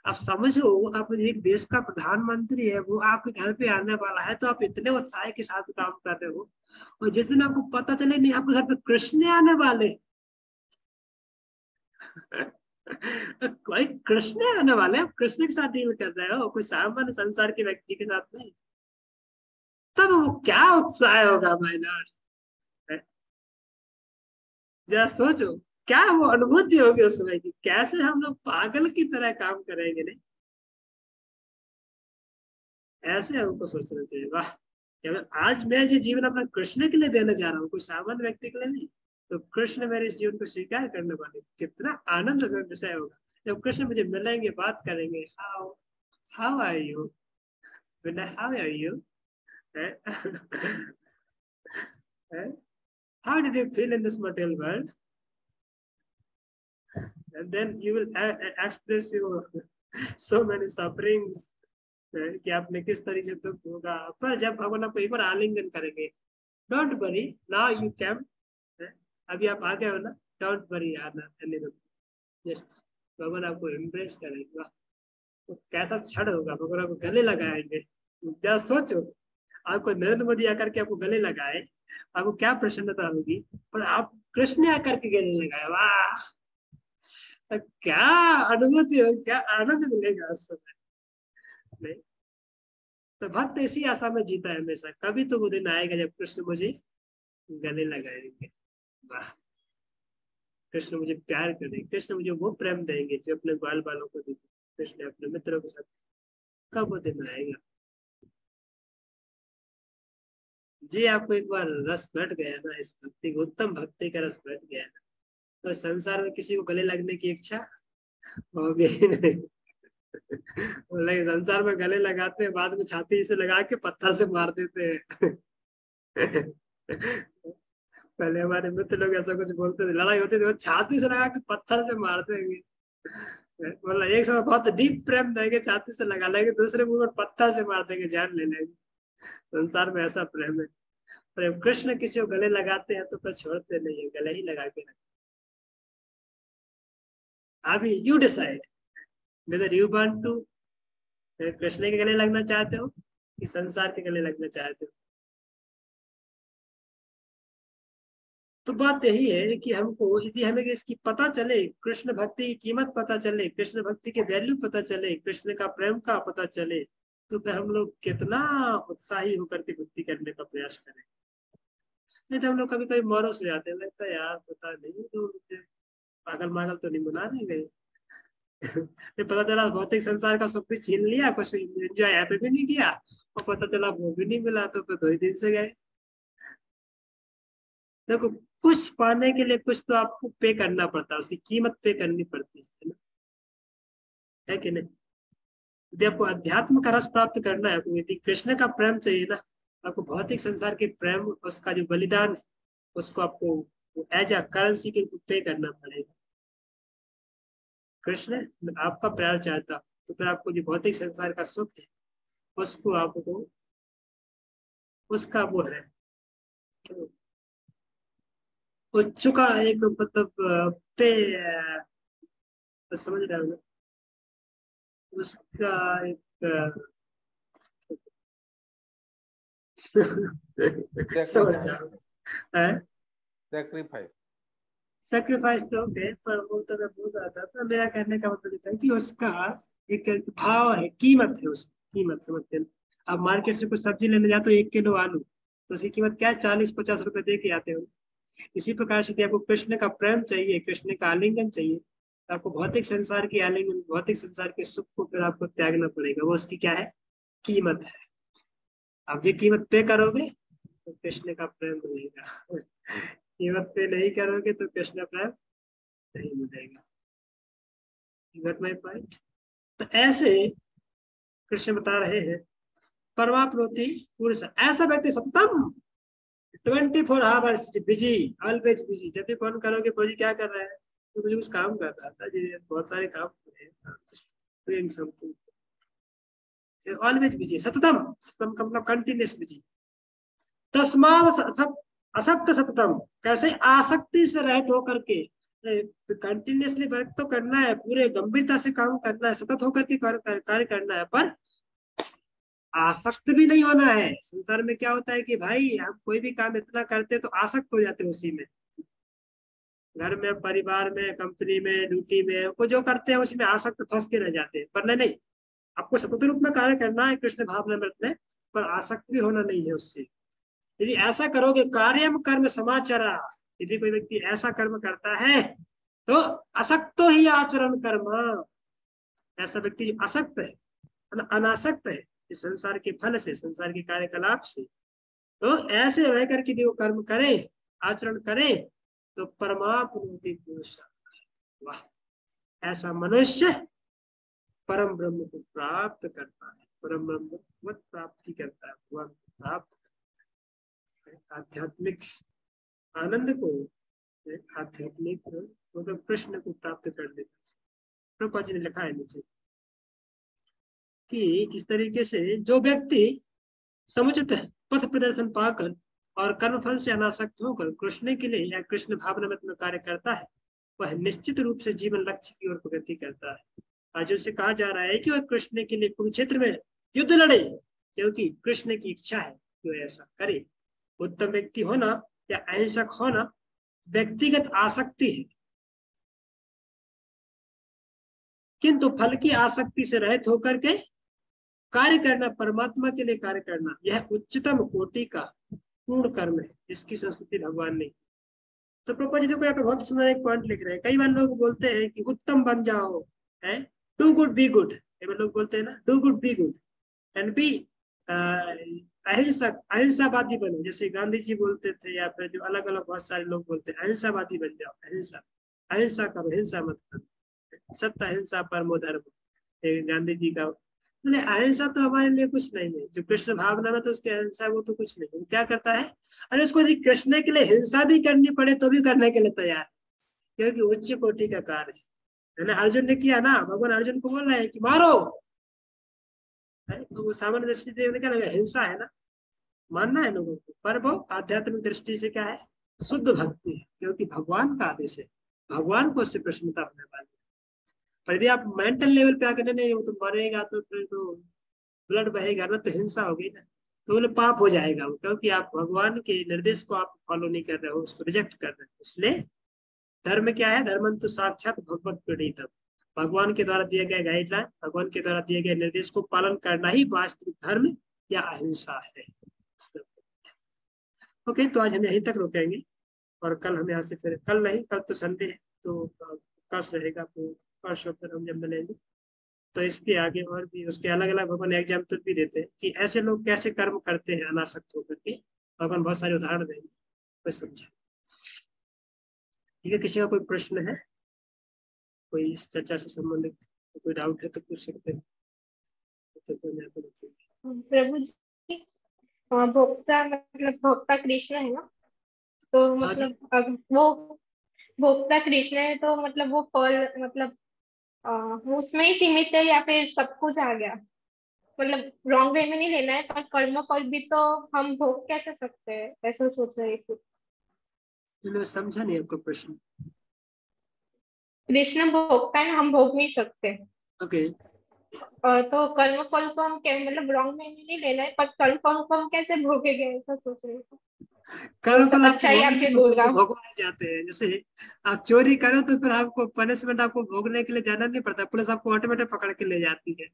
आप समझो, आप एक देश का प्रधानमंत्री है, वो आपके घर पे आने वाला है, तो आप इतने उत्साह के साथ काम कर रहे हो, और जिस दिन आपको पता चले नहीं आपके घर पे कृष्ण आने वाले कोई कृष्ण आने वाले, आप कृष्ण के साथ डील कर रहे हो, कोई सामान्य संसार के व्यक्ति के साथ नहीं। तब वो क्या उत्साह होगा माय लॉर्ड, जरा सोचो, क्या वो अनुभूति होगी उस समय की, कैसे हम लोग पागल की तरह काम करेंगे नहीं। ऐसे हमको सोचना चाहिए, वाह, आज मैं जो जीवन अपना कृष्ण के लिए देने जा रहा हूँ, कोई सामान्य व्यक्ति के लिए नहीं। तो कृष्ण मेरे इस जीवन को स्वीकार करने वाले, कितना आनंद का विषय होगा जब कृष्ण मुझे मिलेंगे, बात करेंगे, how how are you, how are you, how did you feel in this material world, and then you will express your so many sufferings, कि आपने किस तरीके से दुख होगा। पर जब भगवान आपको एक बार आलिंगन करेंगे, don't worry now you can, अभी आप आ गए हो ना, डोंट वरी आना, जस्ट भगवान आपको एम्ब्रेस करेंगे। तो कैसा क्षण होगा, भगवान आपको गले लगाएंगे। क्या सोचो, आपको नरेंद्र मोदी आकर के आपको गले लगाए, आपको क्या प्रसन्नता होगी, और आप कृष्ण आकर के गले लगाए, वाह, क्या अनुभूति हो, क्या आनंद मिलेगा उस समय। नहीं तो भक्त इसी आशा में जीता है हमेशा, कभी तो वो दिन आएगा जब कृष्ण मुझे गले लगाएंगे, वाह, कृष्ण मुझे प्यार करेंगे, कृष्ण मुझे वो प्रेम देंगे जो अपने बाल बालों को देते कृष्ण अपने मित्रों के साथ। कब वो दिन आएगा जी, आपको एक बार रस बैठ गया ना इस भक्ति, उत्तम भक्ति का रस बैठ गया ना, तो संसार में किसी को गले लगने की इच्छा होगी नहीं। लेकिन संसार में गले लगाते हैं, बाद में छाती से लगा के पत्थर से मार देते हैं। पहले हमारे मित्र लोग ऐसा कुछ बोलते थे, लड़ाई होती थी, वो छाती से लगा के पत्थर से मार देंगे। मतलब एक समय बहुत डीप प्रेम देंगे, छाती से लगा लेंगे, दूसरे मुंह में पत्थर से मार देंगे, जान ले लेंगे। संसार में ऐसा प्रेम है। पर कृष्ण किसी को गले लगाते हैं तो फिर छोड़ते नहीं है, गले ही लगा के रखते। अभी you decide whether you want to Krishna के गले लगना चाहते हो कि संसार के गले लगना चाहते हो। तो बात यही है कि हमको, यदि हमें इसकी पता चले, कृष्ण भक्ति की कीमत पता चले, कृष्ण भक्ति के वैल्यू पता चले, कृष्ण का प्रेम का पता चले, तो फिर हम लोग कितना उत्साही होकर के भक्ति करने का प्रयास करें। नहीं तो हम लोग कभी कभी मौरूस हो जाते हैं, लगता है यार पता नहीं तो पागल मागल तो नहीं बना रहे गए। फिर पता चला भौतिक संसार का सब कुछ छीन लिया, कुछ एंजॉय यहाँ पे भी नहीं किया, और पता चला वो भी नहीं मिला, तो फिर 2 ही दिन से गए। देखो, कुछ पाने के लिए कुछ तो आपको पे करना पड़ता है, उसकी कीमत पे करनी पड़ती है ना, है कि नहीं? यदि आपको अध्यात्म का रस प्राप्त करना है, आपको यदि कृष्ण का प्रेम चाहिए ना, आपको भौतिक संसार के प्रेम, उसका जो बलिदान है, उसको आपको एज अ करेंसी के पे करना पड़ेगा। कृष्ण आपका प्यार चाहता, तो फिर आपको जो भौतिक संसार का सुख है, उसको आपको, उसका वो है, वो चुका एक मतलब पे, समझ रहे हो ना, उसका एक समझ जाओ, सेक्रीफाइस। सेक्रीफाइस तो ओके, पर वो तो मैं भूल रहा था। तो मेरा कहने का मतलब ये था कि उसका एक भाव है, कीमत है, उसकी कीमत समझते हैं। आप मार्केट से कुछ सब्जी लेने जाते हो, 1 किलो आलू, तो उसकी कीमत क्या है, 40-50 रुपए दे के आते हो। इसी प्रकार से आपको कृष्ण का प्रेम चाहिए, कृष्ण का आलिंगन चाहिए, तो आपको भौतिक संसार की आलिंगन, भौतिक संसार के सुख को फिर आपको त्यागना पड़ेगा। वो उसकी क्या है, कीमत है। आप ये कीमत पे करोगे तो कृष्ण का प्रेम मिलेगा। कीमत पे नहीं करोगे तो कृष्ण प्रेम नहीं मिलेगा। You got my point? तो ऐसे कृष्ण बता रहे हैं, परमाप्नोति पुरुष, ऐसा व्यक्ति सततम 24 आवर्स बिजी, ऑलवेज बिजी। जब भी फोन करोगे, प्रभु जी क्या कर रहे हैं, तो मुझे कुछ काम कर रहा था जी, बहुत सारे काम डूइंग समथिंग, ऑलवेज बिजी, सततम, सततम का मतलब कंटिन्यूस बिजी। तस्माद असक्त सततम, कैसे आसक्ति से रहित होकर के, कंटिन्यूसली वर्क तो करना है, पूरे गंभीरता से काम करना है, सतत होकर के कार्य करना है, पर आसक्त भी नहीं होना है। संसार में क्या होता है कि भाई हम कोई भी काम इतना करते तो आसक्त हो जाते हैं उसी में, घर में, परिवार में, कंपनी में, ड्यूटी में, को जो करते हैं उसी में आसक्त फंस के रह जाते हैं। पर नहीं, आपको सतत रूप में कार्य करना है कृष्ण भावनामृत में, पर आसक्त भी होना नहीं है उससे। यदि ऐसा करोगे, कार्यम कर्म समाचारा, यदि कोई व्यक्ति ऐसा कर्म करता है तो असक्तो ही आचरण कर्म, ऐसा व्यक्ति जो असक्त है, अनासक्त है इस संसार के फल से, संसार के कार्यकलाप से, तो ऐसे रह करके वो कर्म करे, आचरण करे, तो परमात्मा पुरुष, वाह, ऐसा मनुष्य परम ब्रह्म को प्राप्त करता है, परम ब्रह्म को प्राप्ति करता है, भगवान को प्राप्त करता है, आध्यात्मिक आनंद को, आध्यात्मिक मतलब कृष्ण को प्राप्त कर लेता है। प्रभुपाद जी ने लिखा है नीचे कि इस तरीके से जो व्यक्ति समुचित पथ प्रदर्शन पाकर और कर्मफल से अनासक्त होकर कृष्ण के लिए या कृष्ण भावनामृत में कार्य करता है, वह निश्चित रूप से जीवन लक्ष्य की ओर प्रगति करता है। आज उससे कहा जा रहा है कि वह कृष्ण के लिए कुरुक्षेत्र में युद्ध लड़े, क्योंकि कृष्ण की इच्छा है कि वह ऐसा करे। उत्तम व्यक्ति होना या अहिंसक होना व्यक्तिगत आसक्ति है, किंतु फल की आसक्ति से रहित होकर के कार्य करना, परमात्मा के लिए कार्य करना, यह उच्चतम कोटि का पूर्ण कर्म है, इसकी संस्कृति भगवान ने। तो प्रभुपाद जी देखो यहाँ पे बहुत सुंदर एक पॉइंट लिख रहे हैं। कई बार लोग बोलते हैं कि उत्तम बन जाओ, है, डू गुड बी गुड, लोग बोलते हैं ना, do good be good and be अहिंसक, अहिंसावादी बनो, जैसे गांधी जी बोलते थे, या फिर जो अलग अलग बहुत सारे लोग बोलते हैं अहिंसावादी बन जाओ, अहिंसा, अहिंसा करो, हिंसा मत करो, सत्य अहिंसा परमो धर्म, गांधी जी का। अहिंसा तो हमारे लिए कुछ नहीं है, जो कृष्ण भावना में तो उसकी अहिंसा वो तो कुछ नहीं है। क्या करता है, अरे उसको यदि कृष्ण के लिए हिंसा भी करनी पड़े तो भी करने के लिए तैयार है, क्योंकि उच्च कोटि का कार्य है ना। अर्जुन ने किया ना, भगवान अर्जुन को बोल रहे हैं कि मारो, तो वो सामान्य दृष्टि से क्या लगा, हिंसा है ना, मानना है लोगों को, पर वो आध्यात्मिक दृष्टि से क्या है, शुद्ध भक्ति है, क्योंकि भगवान का आदेश है, भगवान को उससे प्रसन्नता होने वाली है। पर यदि आप मेंटल लेवल पे आकर नहीं, वो तो मरेगा तो फिर तो ब्लड बहेगा ना, तो हिंसा होगी ना, तो बोले पाप हो जाएगा वो, क्योंकि आप भगवान के निर्देश को आप फॉलो नहीं कर रहे हो, उसको रिजेक्ट कर रहे हो। इसलिए धर्म क्या है, धर्म तो साक्षात भगवत प्रणीतम, भगवान के द्वारा दिए गए गाइडलाइन, भगवान के द्वारा दिए गए निर्देश को पालन करना ही वास्तविक धर्म या अहिंसा है। ओके, तो आज हम यहीं तक रुकेंगे, और कल हम यहाँ से फिर, कल नहीं, कल तो संडे है, तो कल रहेगा, तो परसों फिर हम जब मिलेंगे तो इसके आगे और भी उसके अलग अलग भगवान एग्जाम्पल भी देते हैं कि ऐसे लोग कैसे कर्म करते हैं अनासक्त होकर के, भगवान बहुत सारे उदाहरण देंगे, कोई समझे। ठीक है, किसी का कोई प्रश्न है, कोई इस चर्चा से संबंधित कोई डाउट है तो पूछ सकते हैं। प्रभु जी, भोक्ता मतलब भोक्ता कृष्ण है ना, तो मतलब अगर वो भोक्ता कृष्ण है तो मतलब वो फल मतलब वो उसमें ही सीमित है, या फिर सब कुछ आ गया, मतलब रॉन्ग वे में नहीं लेना है, पर कर्म फल भी तो हम भोग कैसे सकते हैं, ऐसा सोच रहे थे। मैं समझा नहीं आपका प्रश्न। कृष्ण भोगता है ना, हम भोग नहीं सकते। ओके, तो कर्म फल को हम मतलब रॉन्ग वे में नहीं लेना है, पर कर्म फल को हम कैसे भोगेंगे, ऐसा सोच रहे थे। कर्म फल अच्छा ही आप भी बोल रहा हूँ। भोगने जाते हैं, जैसे आप चोरी करो तो फिर आपको पनिशमेंट, आपको भोगने के लिए जाना नहीं पड़ता, पुलिस आपको ऑटोमेटिक पकड़ के ले जाती है।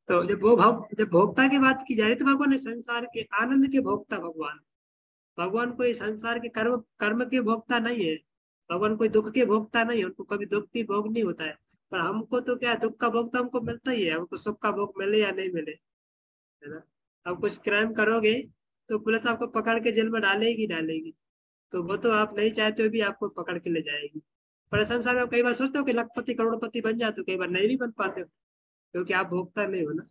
तो जब भोक्ता की बात की जा रही तो भगवान ने संसार के आनंद के भोक्ता, भगवान, भगवान कोई संसार के कर्म कर्म के भोक्ता नहीं है, भगवान कोई दुख के भोक्ता नहीं है, उनको कभी दुख की भोग नहीं होता है। पर हमको तो क्या, दुख का भोग तो हमको मिलता ही है, हमको सुख का भोग मिले या नहीं मिले, है ना। अब कुछ क्राइम करोगे तो पुलिस आपको पकड़ के जेल में डालेगी डालेगी, तो वो तो आप नहीं चाहते हो भी आपको पकड़ के ले जाएगी। पर संसार में कई बार सोचते हो कि लखपति करोड़पति बन जाते हो, कई बार नहीं भी बन पाते हो, क्योंकि आप भोक्ता नहीं हो ना।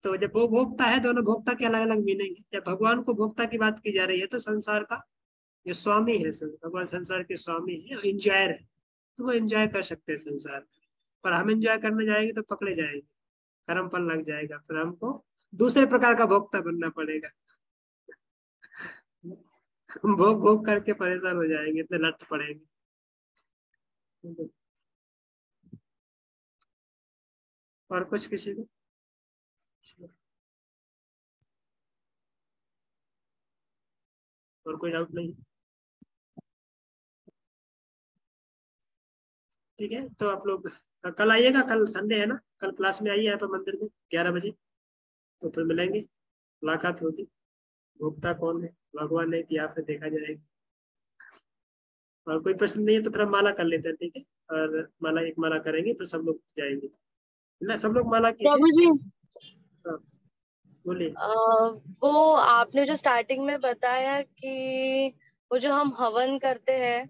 तो जब वो भोक्ता है, दोनों भोक्ता के अलग अलग मीनिंग है। जब भगवान को भोक्ता की बात की जा रही है तो संसार का ये स्वामी है, भगवान संसार के स्वामी है, एंजॉयर है, तो वो एंजॉय कर सकते हैं संसार में। पर हम एंजॉय करने जाएंगे तो पकड़े जाएंगे, कर्म फल लग जाएगा, फिर हमको दूसरे प्रकार का भोक्ता बनना पड़ेगा। भोग भोग करके परेशान हो जाएंगे, इतने लट पड़ेंगे। और कुछ किसी को? और कोई डाउट नहीं? ठीक है, तो आप लोग कल आइएगा, कल संडे है ना, कल क्लास में आइए यहाँ पर मंदिर में 11 बजे, तो फिर मिलेंगे, मुलाकात होगी। भोक्ता कौन है, भगवान नहीं थी, आपने देखा जाएगा। और कोई प्रश्न नहीं है तो फिर हम माला कर लेते हैं, ठीक है? और माला एक माला करेंगे, फिर सब लोग जाएंगे ना, सब लोग माला कीजिए। प्रभु जी, हाँ, बोलिए। वो आपने जो स्टार्टिंग में बताया कि वो जो हम हवन करते हैं,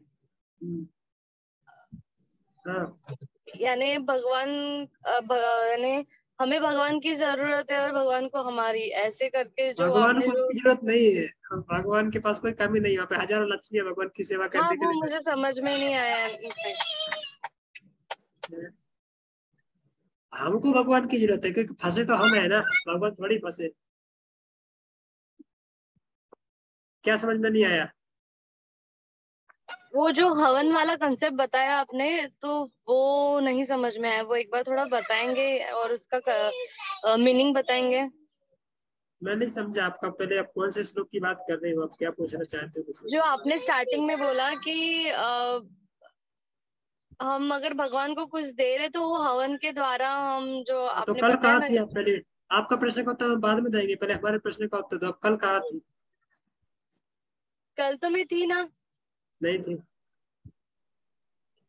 हाँ, यानी भगवान यानी हमें भगवान की जरूरत है और भगवान को हमारी, ऐसे करके जो भगवान आपने को जो। उनकी जरूरत नहीं है, भगवान के पास कोई कमी नहीं है, वहाँ पे हजारों लक्ष्मी है भगवान की सेवा हाँ, करने के वो लिए। मुझे समझ में नहीं आया इनफैक्ट। हमको भगवान की जरूरत है, क्योंकि फंसे तो हम है ना, भगवान थोड़ी फंसे। क्या समझ में नहीं आया? वो जो हवन वाला कंसेप्ट बताया आपने, तो वो नहीं समझ में आया, वो एक बार थोड़ा बताएंगे और उसका मीनिंग बताएंगे। मैं नहीं समझा आपका, पहले आप कौन से श्लोक की बात कर रहे हो, आप क्या पूछना चाहते हो मुझसे? जो आपने स्टार्टिंग में बोला कि हम अगर भगवान को कुछ दे रहे तो वो हवन के द्वारा, हम जो तो आपने कल बताया कहाँ ना। थी आप? पहले आपका प्रश्न का उत्तर हम बाद में देंगे, पहले हमारे प्रश्न का उत्तर दो, आप कल कहाँ थी? कल तो मैं थी ना। नहीं थी?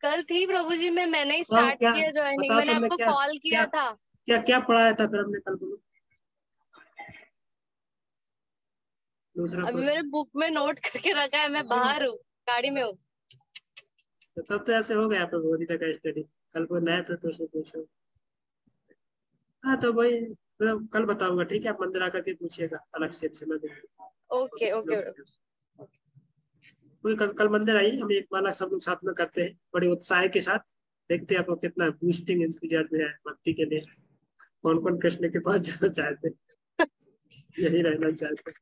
कल थी प्रभु जी, मैंने ही बताओ स्टार्ट क्या, किया ज्वाइनिंग, बताओ मैंने तो मैं आपको क्या कॉल क्या किया था। क्या क्या पढ़ाया था फिर हमने कल, बोलो दूसरा अभी मेरे प्रश्न। बुक में नोट करके रखा है, मैं बाहर हूँ, गाड़ी में हूँ। तो तब तो ऐसे हो गया आपका गीता का स्टडी, कल को नया पे प्रश्न पूछो। हाँ तो वही, मतलब कल बताऊंगा, ठीक है? आप मंदिर आकर के पूछिएगा, अलग से समय देंगे। Okay okay. कोई कल मंदिर आइए, हम एक माला सब लोग साथ में करते हैं बड़े उत्साह के साथ। देखते हैं आपको कितना बूस्टिंग इंतजार है भक्ति के लिए, कौन कौन कृष्ण के पास जाना चाहते हैं, यही रहना चाहते हैं।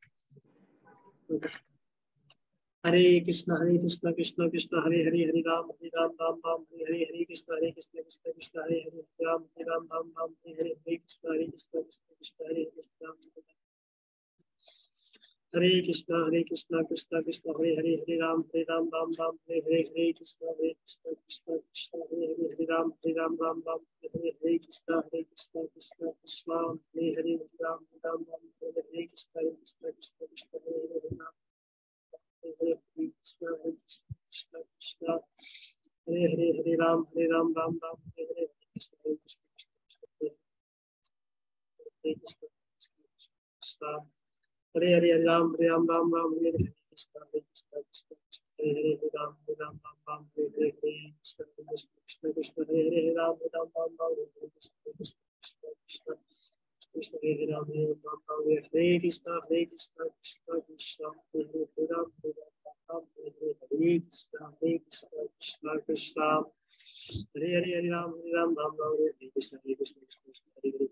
हरे कृष्णा कृष्णा कृष्णा हरे हरे, हरे राम राम राम हरे हरे, हरे कृष्णा कृष्णा कृष्णा हरे हरे, हरे राम राम राम हरे हरे, हरे कृष्णा कृष्णा हरे हरे, राम हरे कृष्णा कृष्णा कृष्णा हरे हरे, हरे राम राम राम हरे हरे, हरे कृष्णा कृष्णा कृष्णा हरे हरे, हरे राम राम राम हरे हरे, हरे कृष्णा कृष्णा कृष्णा हरे हरे, राम राम हरे हरे, कृष्णा कृष्णा कृष्णा हरे हरे, हरे राम हरे कृष्णा कृष्णा हरे हरे, हरे राम राम राम हरे हरे, हरे कृष्णा कृष्णा हरे कृष्णा हरे हरे, हरे राम राम राम हरे हरे, कृष्णा कृष्णा हरे हरे, हरे राम राम राम हरे हरे, हरे कृष्णा कृष्णा हरे हरे, हरे राम राम राम हरे हरे, कृष्णा कृष्ण हरे राम राम हरे हरे, हरे कृष्णा कृष्णा हरे हरे, हरे राम राम हरे हरे, हरे कृष्णा कृष्णा हरे हरे, हरे राम राम हरे हरे, कृष्ण कृष्ण हरे हरे,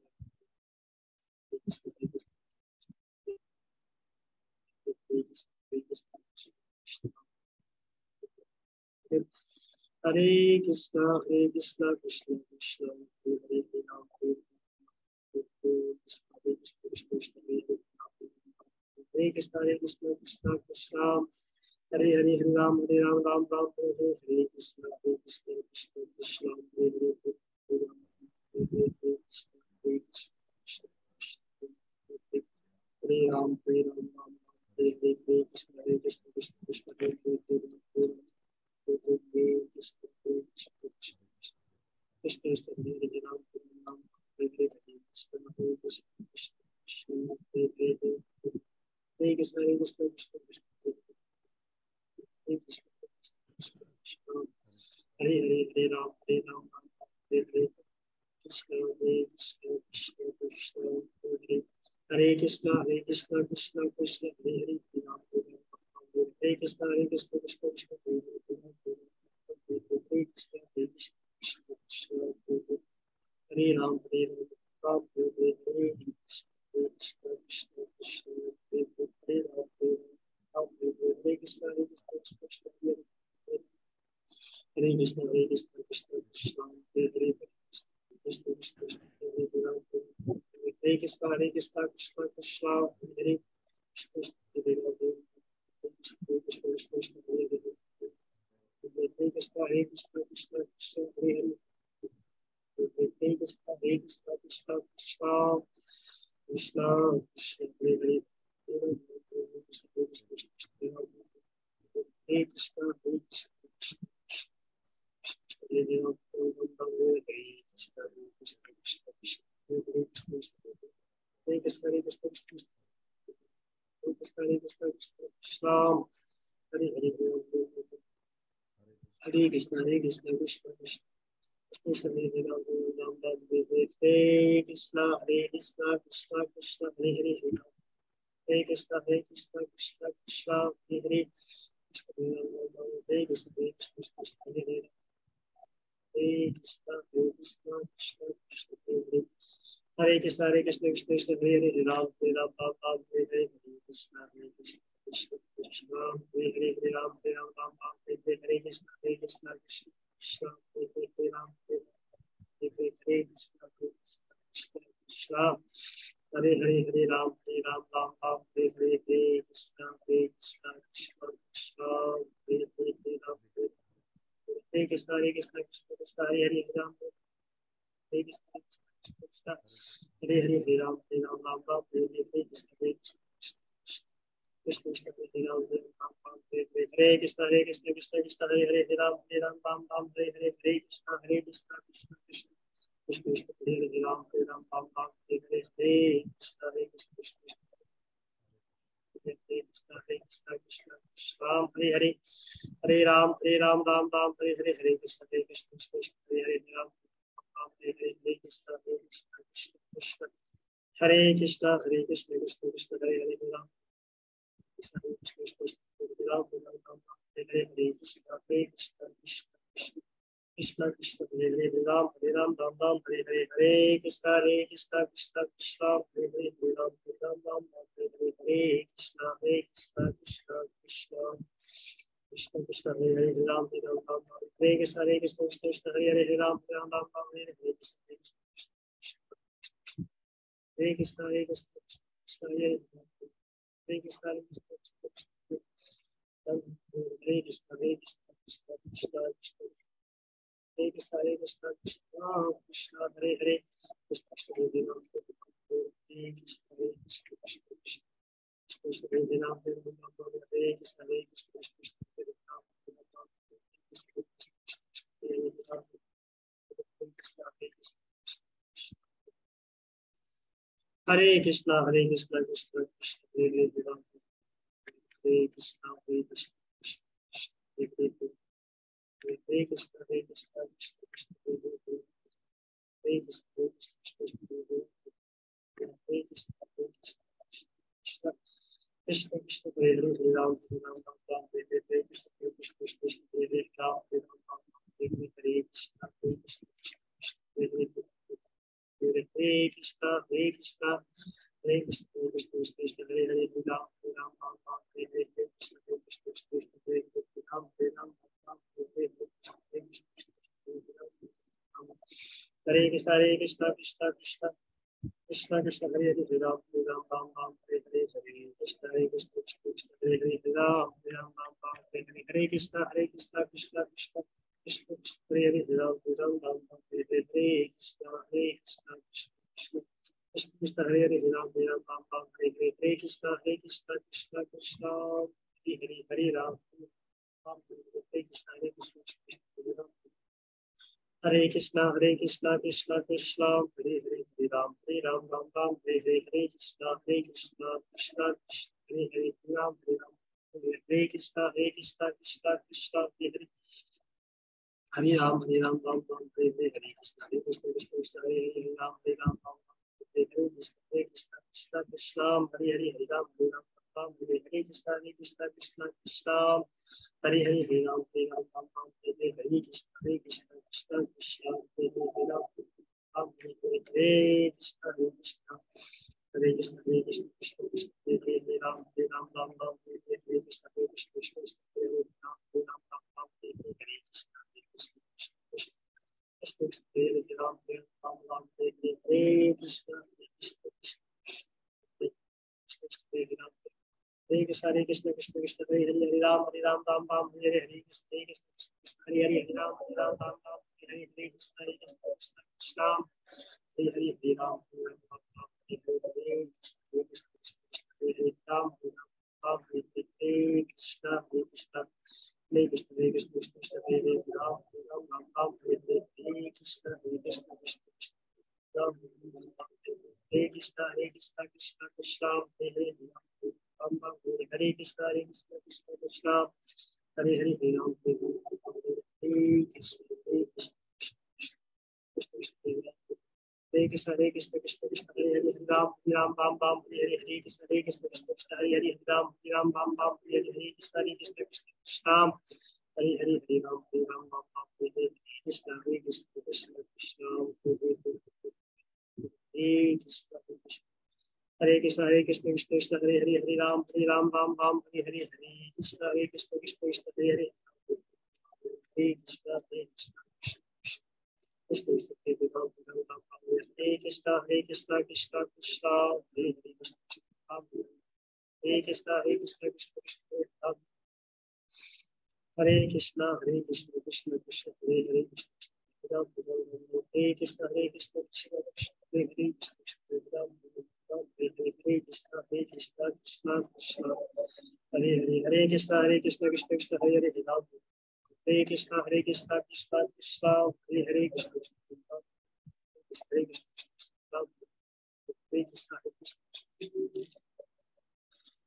हरे कृष्णा कृष्ण कृष्ण हरे हरे, हरे राम हरे कृष्ण कृष्ण कृष्ण हरे कृष्ण कृष्ण हरे हरे, हरे राम राम राम हरे हरे, हरे कृष्ण कृष्ण कृष्ण हरे हरे, हरे राम हरे हरे, हरे कृष्ण हरे राम राम हरे हरे, हरे कृष्ण कृष्ण कृष्ण हरे हरे, हरे राम कृष्ण कृष्ण कृष्ण हरे हरे, राम हरे हरे, हरे कृष्ण कृष्ण कृष्ण हरे हरे, हरे कृष्ण कृष्ण कृष्ण हरे कृष्ण कृष्ण हरे हरे, हरे राम राम हरे हरे, कृष्ण कृष्ण कृष्ण कृष्ण हरे हरे, हरे कृष्ण कृष्ण कृष्ण हरे हरे, हरे राम हरे हरे कृष्ण कृष्ण कृष्ण हरे कृष्ण हरे कृष्ण हरे राम राम हरे कृष्ण कृष्ण कृष्ण हरे राम हरे कृष्ण कृष्ण हरे कृष्ण कृष्ण कृष्ण हरे हरे कृष्ण कृष्ण हरे राम हरे कृष्ण कृष्ण कृष्ण हरे कृष्ण हरे राम कृष्ण कृष्ण हरे कृष्ण हरे कृष्ण कृष्ण कृष्ण हरे हरे हरे कृष्ण कृष्ण कृष्ण कृष्ण कृष्ण कृष्ण हरे हरे हरे कृष्ण हरे कृष्ण हरे राम हरे कृष्ण हरे कृष्ण हरे कृष्ण कृष्ण हरे हरे हरे कृष्ण कृष्ण कृष्ण कृष्ण हरे राम राम राम हरे कृष्ण कृष्ण कृष्ण हरे हरे हरे कृष्ण कृष्ण कृष्ण हरे हरे हरे कृष्ण कृष्ण हरे हरे हरे कृष्ण कृष्ण कृष्ण हरे हरे हरे कृष्ण कृष्ण कृष्ण हरे हरे राम राम राम हरे हरे हरे कृष्ण कृष्ण कृष्ण हरे हरे हरे राम राम राम हरे हरे कृष्ण कृष्ण कृष्ण हरे हरे राम हरे कृष्ण कृष्ण हरे हरे राम राम राम हरे हरे कृष्ण कृष्ण कृष्ण हरे हरे राम हरे कृष्ण कृष्ण कृष्ण हरे हरे राम हरे कृष्ण कृष्ण हरे हरे राम राम राम हरे हरे कृष्ण कृष्ण कृष्ण हरे राम राम हरे कृष्ण कृष्ण कृष्ण हरे हरे राम राम राम हरे हरे हरे कृष्ण कृष्ण कृष्ण कृष्ण हरे हरे राम राम हरे हरे हरे कृष्ण कृष्ण कृष्ण हरे कृष्ण कृष्ण कृष्ण हरे हरे हरे राम राम राम हरे हरे हरे कृष्ण कृष्ण कृष्ण हरे हरे राम हरे हरे कृष्ण कृष्ण कृष्ण हरे कृष्ण कृष्ण कृष्ण हरे हरे राम कृष्ण कृष्ण हरे राम हरे हरे कृष्ण कृष्ण कृष्ण कृष्ण कृष्ण हरे हरे राम राम राम हरे हरे हरे कृष्ण कृष्ण कृष्ण हरे हरे राम राम हरे हरे कृष्ण कृष्ण कृष्ण कृष्ण कृष्ण हरे हरे राम राम हरे कृष्ण कृष्ण हरे हरे राम राम हरे हरे कृष्ण हरे कृष्ण कृष्ण हरे हरे कृष्ण हरे कृष्ण कृष्ण कृष्ण हरे कृष्ण कृष्ण कृष्ण हरे हरे कृष्ण कृष्ण हरे राम हरे कृष्ण कृष्ण कृष्ण हरे राम हरे कृष्ण कृष्ण हरे राम हरे कृष्ण कृष्ण कृष्ण हरे राम हरे कृष्ण कृष्ण हरे कृष्ण कृष्ण कृष्ण हरे कृष्ण हरे कृष्ण कृष्ण कृष्ण हरे राम राम राम हरे कृष्ण कृष्ण कृष्ण हरे राम राम हरे कृष्ण हरे कृष्ण हरे कृष्ण कृष्ण हरे हरे राम राम हरे कृष्ण कृष्ण हरे राम हरे कृष्ण कृष्ण कृष्ण कृष्ण कृष्ण हरे हरे राम राम हरे हरे हरे कृष्ण कृष्ण हरे हरे राम राम हरे हरे हरे कृष्ण कृष्ण कृष्ण कृष्ण कृष्ण हरे हरे राम राम हरे हरे कृष्ण कृष्ण कृष्ण कृष्ण हरे हरे राम राम हरे हरे कृष्ण कृष्ण कृष्ण हरे हरे राम हरे कृष्ण हरे कृष्ण कृष्ण कृष्ण हरे हरे राम राम हरे हरे कृष्ण कृष्ण हरे हरे राम हरे कृष्ण कृष्ण कृष्ण हरे हरे हरे राम राम हरे हरे कृष्ण कृष्ण हरे हरे राम राम हरे हरे कृष्ण कृष्ण कृष्ण हरे हरे हरे राम राम हरे कृष्णा कृष्णा कृष्णा हरे हरे राम राम राम हरे हरे कृष्णा कृष्णा कृष्णा हरे हरे राम हरे कृष्णा हरे कृष्णा कृष्णा कृष्णा हरे हरे राम राम राम हरे हरे कृष्णा कृष्णा कृष्णा हरे राम राम राम हरे हरे कृष्णा कृष्णा राम राम हरे कृष्णा हरे कृष्ण कृष्ण कृष्ण हरे हरे राम राम राम हरे हरे कृष्ण कृष्ण हरे हरे राम राम राम हरे हरे कृष्ण कृष्ण हरे हरे राम राम हरे हरे कृष्ण कृष्ण हरे हरे राम राम हरे कृष्ण हरे कृष्ण कृष्ण हरे हरे राम राम हरे हरे कृष्ण कृष्ण हरे कृष्ण कृष्ण कृष्ण हरे हरे राम हरे कृष्ण कृष्ण कृष्ण हरे हरे राम हरे कृष्ण हरे कृष्ण कृष्ण कृष्ण हरे हरे राम राम हरे हरे कृष्ण कृष्ण हरे हरे राम राम हरे हरे कृष्ण कृष्ण हरे हरे राम हरे हरे कृष्ण कृष्ण कृष्ण हरे कृष्ण कृष्ण कृष्ण हरे हरे राम राम हरे हरे कृष्ण कृष्ण कृष्ण हरे हरे कृष्ण हरे कृष्ण कृष्ण कृष्ण हरे हरे कृष्ण कृष्ण कृष्ण हरे कृष्ण कृष्ण कृष्ण हरे हरे हरे कृष्ण कृष्ण कृष्ण हरे हरे कृष्ण हरे कृष्ण कृष्ण कृष्ण हरे हरे कृष्ण कृष्ण कृष्ण हरे हरे हरे कृष्ण कृष्ण कृष्ण हरे हरे कृष्ण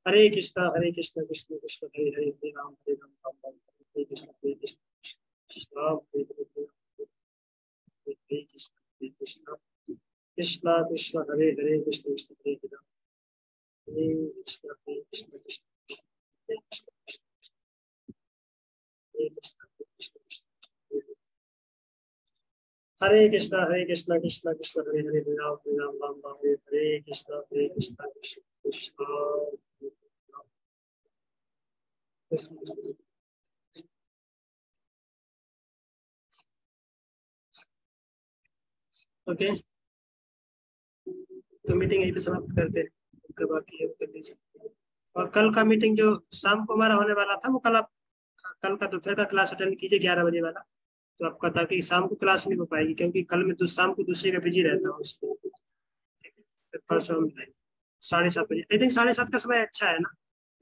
हरे कृष्ण हरे कृष्ण कृष्ण कृष्ण हरे हरे राम हरे कृष्ण कृष्ण हरे कृष्ण कृष्ण कृष्ण हरे हरे कृष्ण कृष्ण हरे राम हरे कृष्ण कृष्ण हरे कृष्ण कृष्ण कृष्ण हरे हरे राम राम हरे कृष्ण कृष्ण कृष्ण ओके तो मीटिंग यहीं पे समाप्त करते हैं, उसके बाकी है वो कर लीजिए। और कल का मीटिंग जो शाम को हमारा होने वाला था वो कल आप कल का दोपहर का क्लास अटेंड कीजिए 11 बजे वाला। तो आपका ताकि शाम को क्लास नहीं हो पाएगी क्योंकि कल मैं शाम को दूसरे का बिजी रहता हूँ इसलिए। फिर परसों हम 7:30 बजे आई थिंक 7:30 का समय अच्छा है ना,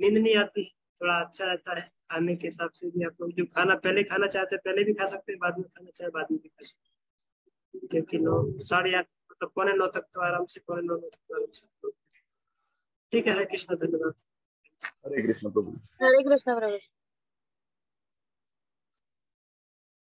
नींद नहीं आती, थोड़ा अच्छा रहता है। खाने के हिसाब से भी आप लोग जो खाना पहले खाना चाहते हैं पहले भी खा सकते हैं, बाद में खाना चाहे बाद में भी खा सकते हैं, क्योंकि 9 8:30 मतलब 9:45 तक तो आराम से 9:45 तक तो आराम से। ठीक है कृष्णा, धन्यवाद। हरे कृष्ण प्रभु। हरे कृष्ण प्रभु।